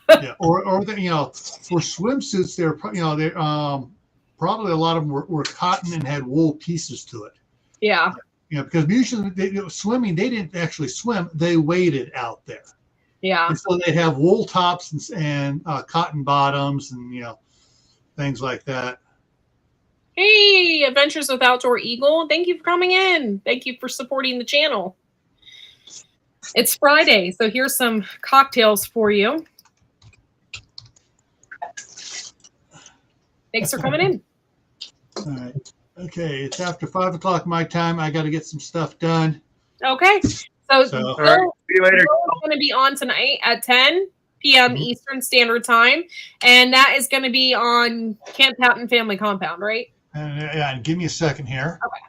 S6: Yeah, or for swimsuits, they're probably a lot of them were cotton and had wool pieces to it.
S4: Yeah.
S6: Because usually swimming, they didn't actually swim; they waded out there.
S4: Yeah.
S6: And so they'd have wool tops and cotton bottoms and things like that.
S4: Hey, Adventures with Outdoor Eagle! Thank you for coming in. Thank you for supporting the channel. It's Friday, so here's some cocktails for you. Thanks for coming in.
S6: All right. Okay, it's after 5 o'clock my time. I got to get some stuff done.
S4: Okay. So
S7: All right. See you later.
S4: Bill's going to be on tonight at 10 p.m. Eastern Standard Time, and that is going to be on Camp Houghton Family Compound, right?
S6: And give me a second here.
S4: Okay.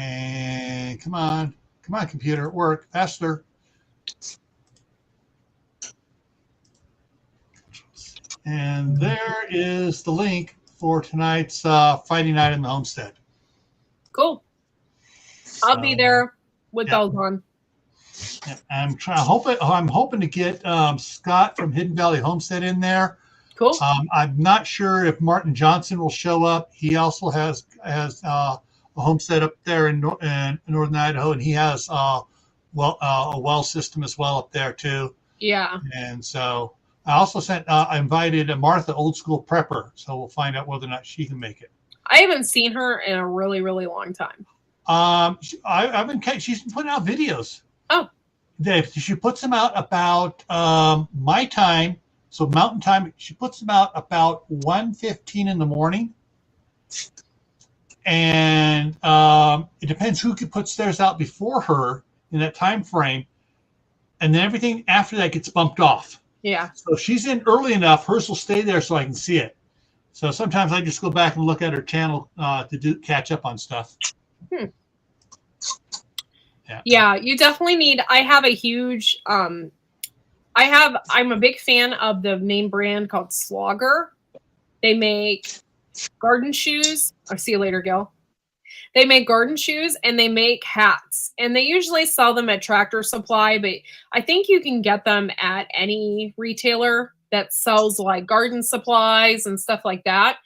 S6: And come on, computer, work faster. And there is the link for tonight's Friday night in the homestead.
S4: Cool. I'll be there with
S6: yeah.
S4: those on.
S6: Yeah, I'm hoping to get Scott from Hidden Valley Homestead in there.
S4: Cool.
S6: I'm not sure if Martin Johnson will show up. He also has a homestead up there in northern Idaho, and he has a well system as well up there too.
S4: Yeah.
S6: And so I also I invited Martha, Old School Prepper, so we'll find out whether or not she can make it.
S4: I haven't seen her in a really, really long time.
S6: She's been putting out videos.
S4: Oh.
S6: She puts them out about my time, so Mountain Time. She puts them out about 1:15 in the morning, and it depends who puts theirs out before her in that time frame, and then everything after that gets bumped off.
S4: Yeah.
S6: So if she's in early enough, hers will stay there so I can see it. So sometimes I just go back and look at her channel to catch up on stuff.
S4: Yeah, you definitely need. I have a huge. I'm a big fan of the name brand called Slogger. They make garden shoes. I'll see you later, Gil. They make garden shoes and they make hats, and they usually sell them at Tractor Supply, but I think you can get them at any retailer that sells like garden supplies and stuff like that.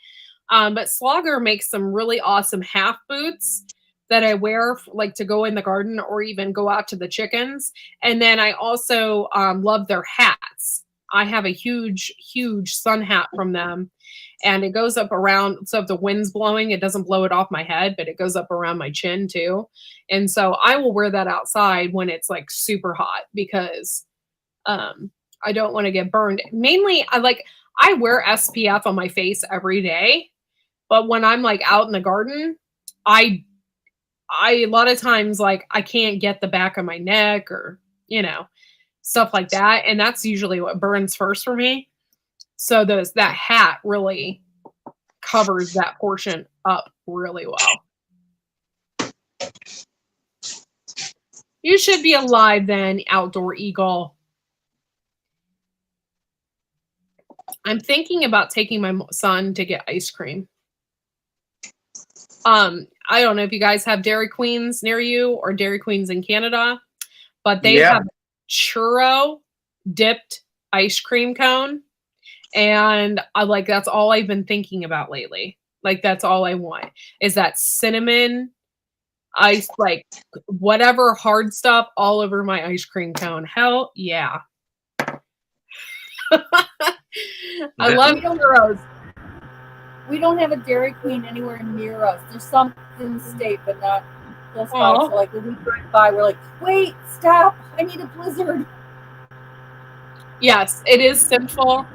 S4: But Slogger makes some really awesome half boots that I wear like to go in the garden or even go out to the chickens. And then I also love their hats. I have a huge, huge sun hat from them, and it goes up around. So if the wind's blowing, it doesn't blow it off my head, but it goes up around my chin too. And so I will wear that outside when it's like super hot because I don't want to get burned. Mainly, I wear SPF on my face every day, but when I'm like out in the garden, I a lot of times like I can't get the back of my neck or, stuff like that. And that's usually what burns first for me. So that hat really covers that portion up really well. You should be alive then, Outdoor Eagle. I'm thinking about taking my son to get ice cream. I don't know if you guys have Dairy Queens near you or Dairy Queens in Canada, but they have churro dipped ice cream cone. And that's all I've been thinking about lately. Like that's all I want is that cinnamon ice, like whatever hard stuff all over my ice cream cone. Hell yeah. I love churros.
S5: We don't have a Dairy Queen anywhere near us. There's some in the state, but not close by. So like when we drive by, we're like, wait, stop. I need a Blizzard.
S4: Yes, it is sinful.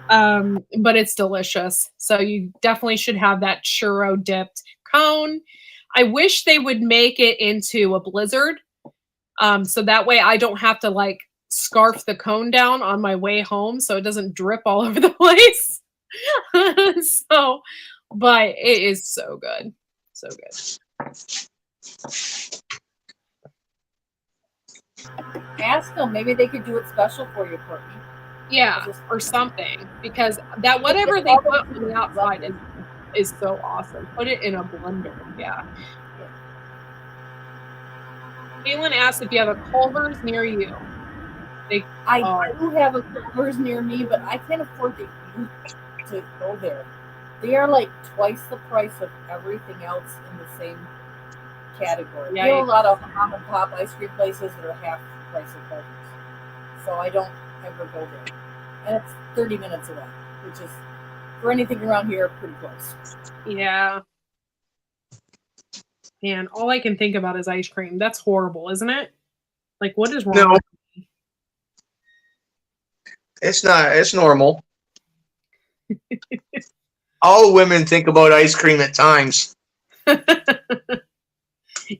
S4: But it's delicious. So you definitely should have that churro dipped cone. I wish they would make it into a Blizzard. So that way I don't have to like scarf the cone down on my way home so it doesn't drip all over the place. But it is so good. So good.
S5: Ask them. Maybe they could do it special for you, Courtney.
S4: Yeah, or something. Because that whatever they put on the outside is so awesome. Put it in a blender. Yeah. Caitlin asked if you have a Culver's near you.
S5: I do have a Culver's near me, but I can't afford to go there. They are like twice the price of everything else in the same category. There are a lot of mom and pop ice cream places that are half the price of Culver's. So I don't ever go there. And it's 30 minutes away, which is, for anything around here, pretty close.
S4: Yeah. Man, all I can think about is ice cream. That's horrible, isn't it? Like, what is wrong with me?
S7: It's not. It's normal. All women think about ice cream at times.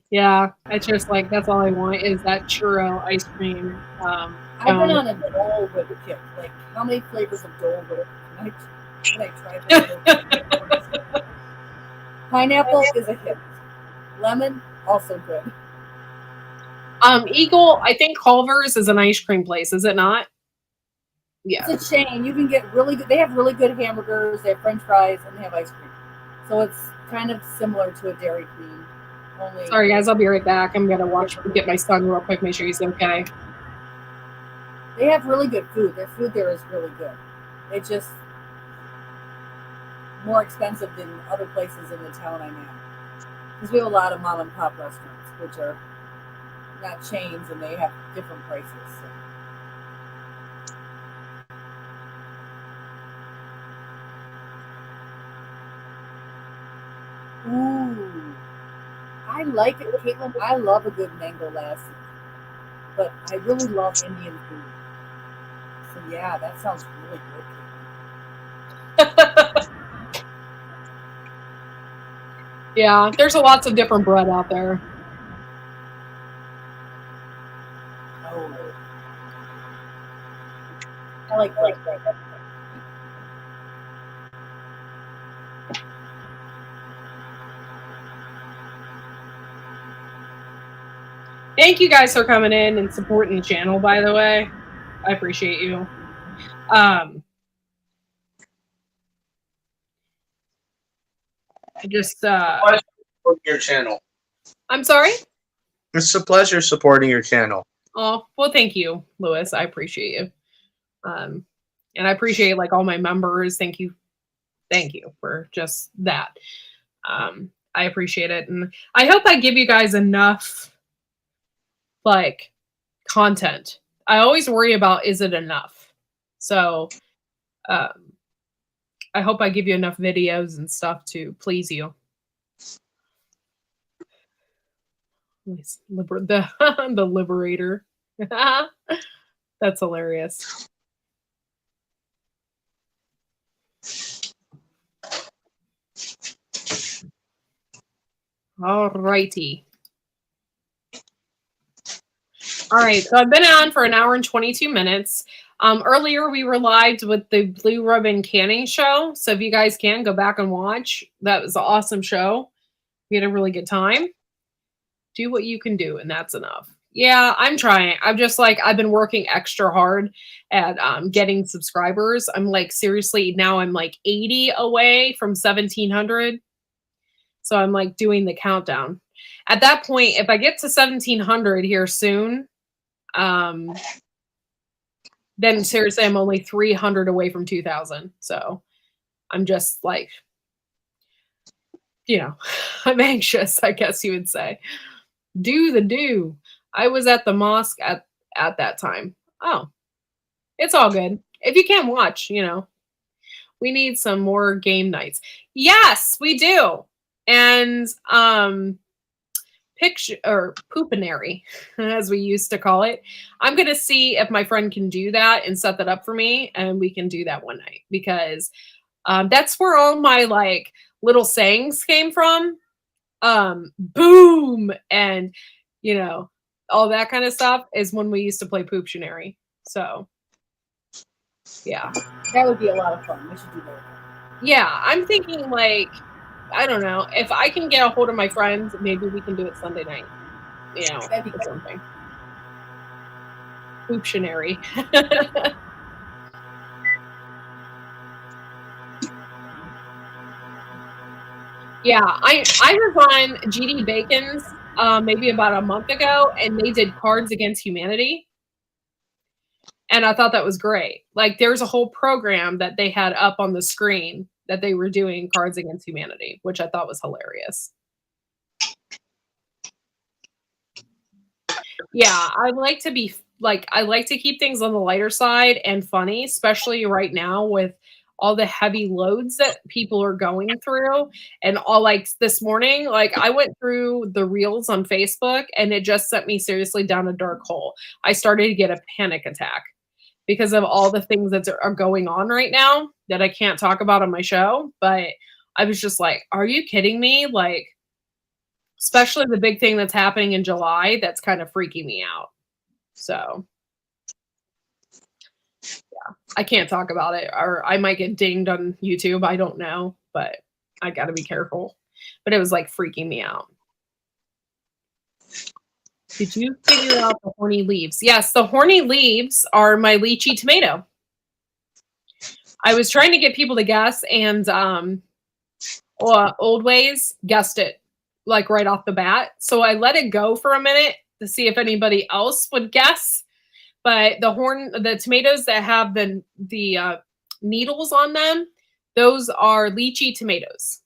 S4: Yeah, it's just like, that's all I want is that churro ice cream.
S5: I've been on a Dole Whip kick. Like, how many flavors of Dole Whip? Can I try that? Pineapple is a hit. Lemon, also good.
S4: Eagle, I think Culver's is an ice cream place, is it not? Yeah.
S5: It's a chain. You can get really good. They have really good hamburgers. They have French fries, and they have ice cream. So it's kind of similar to a Dairy Queen. Only
S4: Sorry, guys. I'll be right back. I'm gonna get my son real quick. Make sure he's okay.
S5: they have really good food. Their food there is really good. It's just more expensive than other places in the town I'm in. Because we have a lot of mom and pop restaurants, which are not chains, and they have different prices. So. Ooh, I like it, Caitlin. I love a good mango lassi, but I really love Indian food. So yeah, that sounds really good, Caitlin.
S4: Yeah, there's lots of different bread out there.
S5: Oh, I like bread.
S4: Thank you guys for coming in and supporting the channel, by the way. I appreciate you. I just
S7: Supporting your channel.
S4: I'm sorry?
S7: It's a pleasure supporting your channel.
S4: Oh, well, thank you, Lewis. I appreciate you. And I appreciate like all my members. Thank you for just that. I appreciate it. And I hope I give you guys enough like content. I always worry about, is it enough? So I hope I give you enough videos and stuff to please you. The Liberator. That's hilarious. All righty. All right, so I've been on for an hour and 22 minutes. Earlier, we were live with the Blue Ribbon Canning Show. So if you guys can, go back and watch. That was an awesome show. We had a really good time. Do what you can do, and that's enough. Yeah, I'm trying. I'm just like, I've been working extra hard at getting subscribers. I'm like, seriously, now I'm like 80 away from 1,700. So I'm like doing the countdown. At that point, if I get to 1,700 here soon, then seriously, I'm only 300 away from 2,000. So I'm just like, you know, I'm anxious, I guess you would say. Do. I was at the mosque at that time. Oh, it's all good. If you can't watch, you know, we need some more game nights. Yes, we do. And picture or poopanary, as we used to call it. I'm gonna see if my friend can do that and set that up for me, and we can do that one night, because that's where all my like little sayings came from. Boom, and you know, all that kind of stuff is when we used to play Pooptionary. So yeah,
S5: That would be a lot of fun. We should do that.
S4: yeah, I'm thinking like, I don't know, if I can get a hold of my friends, maybe we can do it Sunday night. You know,
S5: That'd be great.
S4: something. Pooptionary. Yeah, I was on GD Bacon's maybe about a month ago, and they did Cards Against Humanity. And I thought that was great. Like, there's a whole program that they had up on the screen that they were doing Cards Against Humanity, which I thought was hilarious. Yeah, I like to be like, I like to keep things on the lighter side and funny, especially right now with all the heavy loads that people are going through. And all like this morning, like I went through the reels on Facebook, and it just sent me seriously down a dark hole. I started to get a panic attack because of all the things that are going on right now that I can't talk about on my show. But I was just like, are you kidding me? Like, especially the big thing that's happening in July, that's kind of freaking me out. So yeah, I can't talk about it, or I might get dinged on YouTube. I don't know, but I got to be careful. But it was like freaking me out. Did you figure out the horny leaves? Yes, the horny leaves are my lychee tomato. I was trying to get people to guess, and Old Ways guessed it like right off the bat. So I let it go for a minute to see if anybody else would guess. But the tomatoes that have the needles on them, those are lychee tomatoes.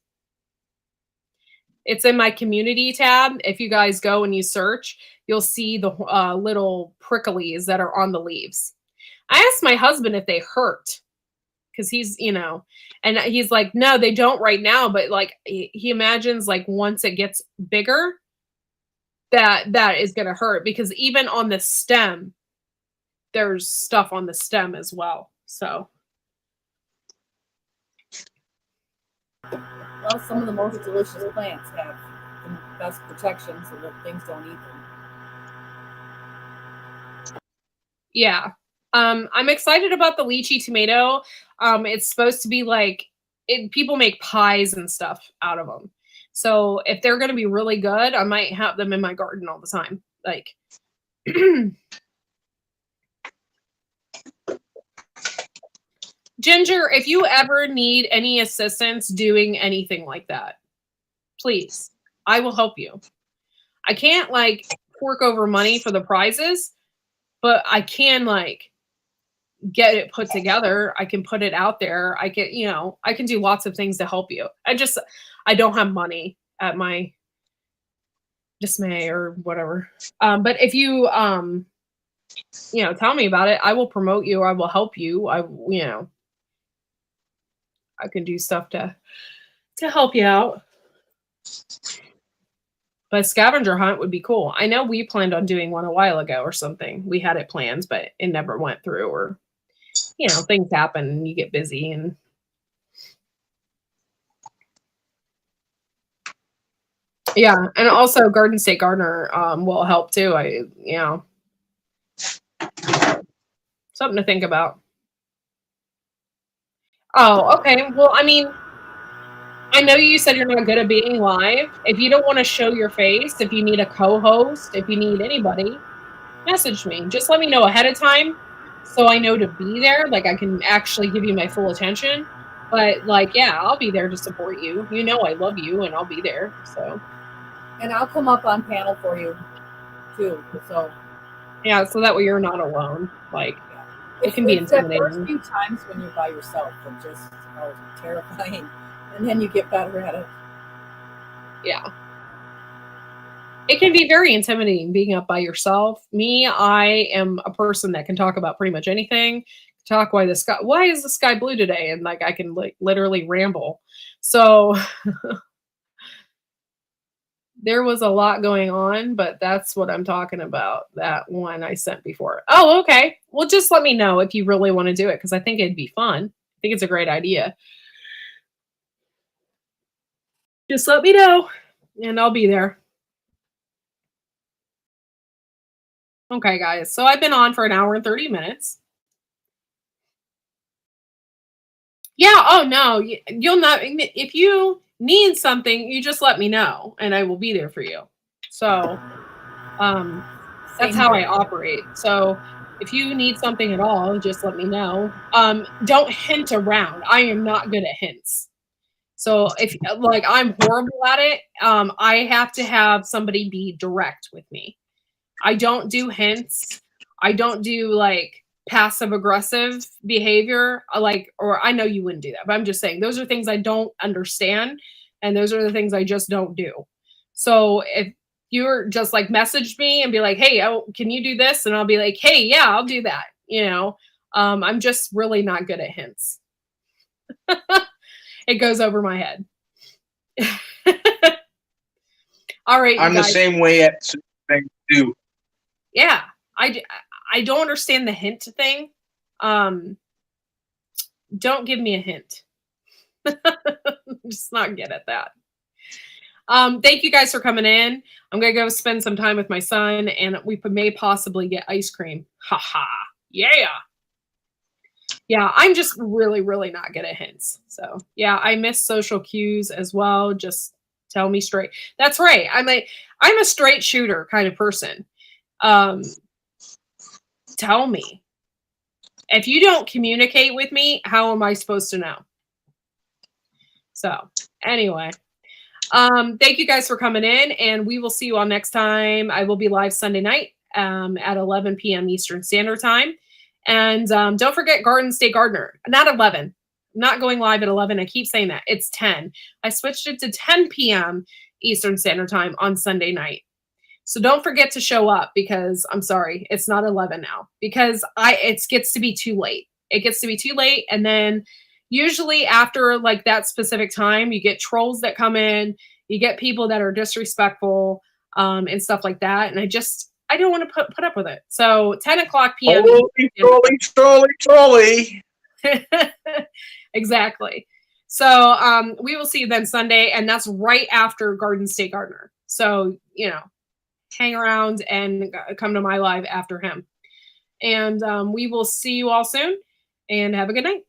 S4: It's in my community tab. If you guys go and you search, you'll see the little pricklies that are on the leaves. I asked my husband if they hurt, because he's, and he's like, no, they don't right now. But like, he imagines like once it gets bigger, that is going to hurt, because even on the stem, there's stuff on the stem as well. So.
S5: Well, some of the most delicious plants have the best protection so that things don't eat them.
S4: Yeah. I'm excited about the lychee tomato. It's supposed to be like, people make pies and stuff out of them. So if they're going to be really good, I might have them in my garden all the time. Like, Ginger, if you ever need any assistance doing anything like that, please, I will help you. I can't like fork over money for the prizes, but I can like get it put together. I can put it out there. I can, I can do lots of things to help you. I don't have money at my dismay or whatever. But if you, tell me about it, I will promote you. I will help you. I can do stuff to help you out. But scavenger hunt would be cool. I know we planned on doing one a while ago or something. We had it planned, but it never went through, or, things happen and you get busy. And yeah. And also Garden State Gardener will help too. Something to think about. Oh, okay. Well, I mean, I know you said you're not good at being live. If you don't want to show your face, if you need a co-host, if you need anybody, message me. Just let me know ahead of time so I know to be there. Like, I can actually give you my full attention. But, like, yeah, I'll be there to support you. You know I love you, and I'll be there. So.
S5: And I'll come up on panel for you, too. So.
S4: Yeah, so that way you're not alone. Like, it can be intimidating.
S5: The first few times when you're by yourself and just terrifying. And then you get better at it.
S4: Yeah. It can be very intimidating being up by yourself. Me, I am a person that can talk about pretty much anything. Talk why is the sky blue today? And like, I can like literally ramble. So there was a lot going on, but that's what I'm talking about. That one I sent before. Oh, okay. Well, just let me know if you really want to do it, because I think it'd be fun. I think it's a great idea. Just let me know, and I'll be there. Okay, guys. So I've been on for an hour and 30 minutes. Yeah. Oh, no. You'll not. If you need something, you just let me know, and I will be there for you. So that's how I operate. So if you need something at all, just let me know. Don't hint around. I am not good at hints. So if like I'm horrible at it, I have to have somebody be direct with me. I don't do hints. I don't do like passive aggressive behavior. Or I know you wouldn't do that, but I'm just saying those are things I don't understand, and those are the things I just don't do. So if you're just like message me and be like, hey, can you do this? And I'll be like, hey, yeah, I'll do that. I'm just really not good at hints. It goes over my head. All right.
S7: I'm the same way at things too.
S4: Yeah. I don't understand the hint thing. Don't give me a hint. I'm just not good at that. Thank you guys for coming in. I'm going to go spend some time with my son, and we may possibly get ice cream. Haha. Yeah. Yeah, I'm just really, really not good at hints. So yeah, I miss social cues as well. Just tell me straight. That's right. I'm a straight shooter kind of person. Tell me. If you don't communicate with me, how am I supposed to know? So anyway, thank you guys for coming in, and we will see you all next time. I will be live Sunday night at 11 p.m. Eastern Standard Time. And don't forget Garden State Gardener. Not 11. I'm not going live at 11. I keep saying that. It's 10. I switched it to 10 p.m. Eastern Standard Time on Sunday night. So don't forget to show up, because I'm sorry, it's not 11 now, because it gets to be too late. It gets to be too late. And then usually after like that specific time, you get trolls that come in, you get people that are disrespectful and stuff like that. And I don't want to put up with it. So 10 o'clock p.m.
S7: Trolley.
S4: Exactly. So we will see you then Sunday, and that's right after Garden State Gardener. So, hang around and come to my live after him. And we will see you all soon, and have a good night.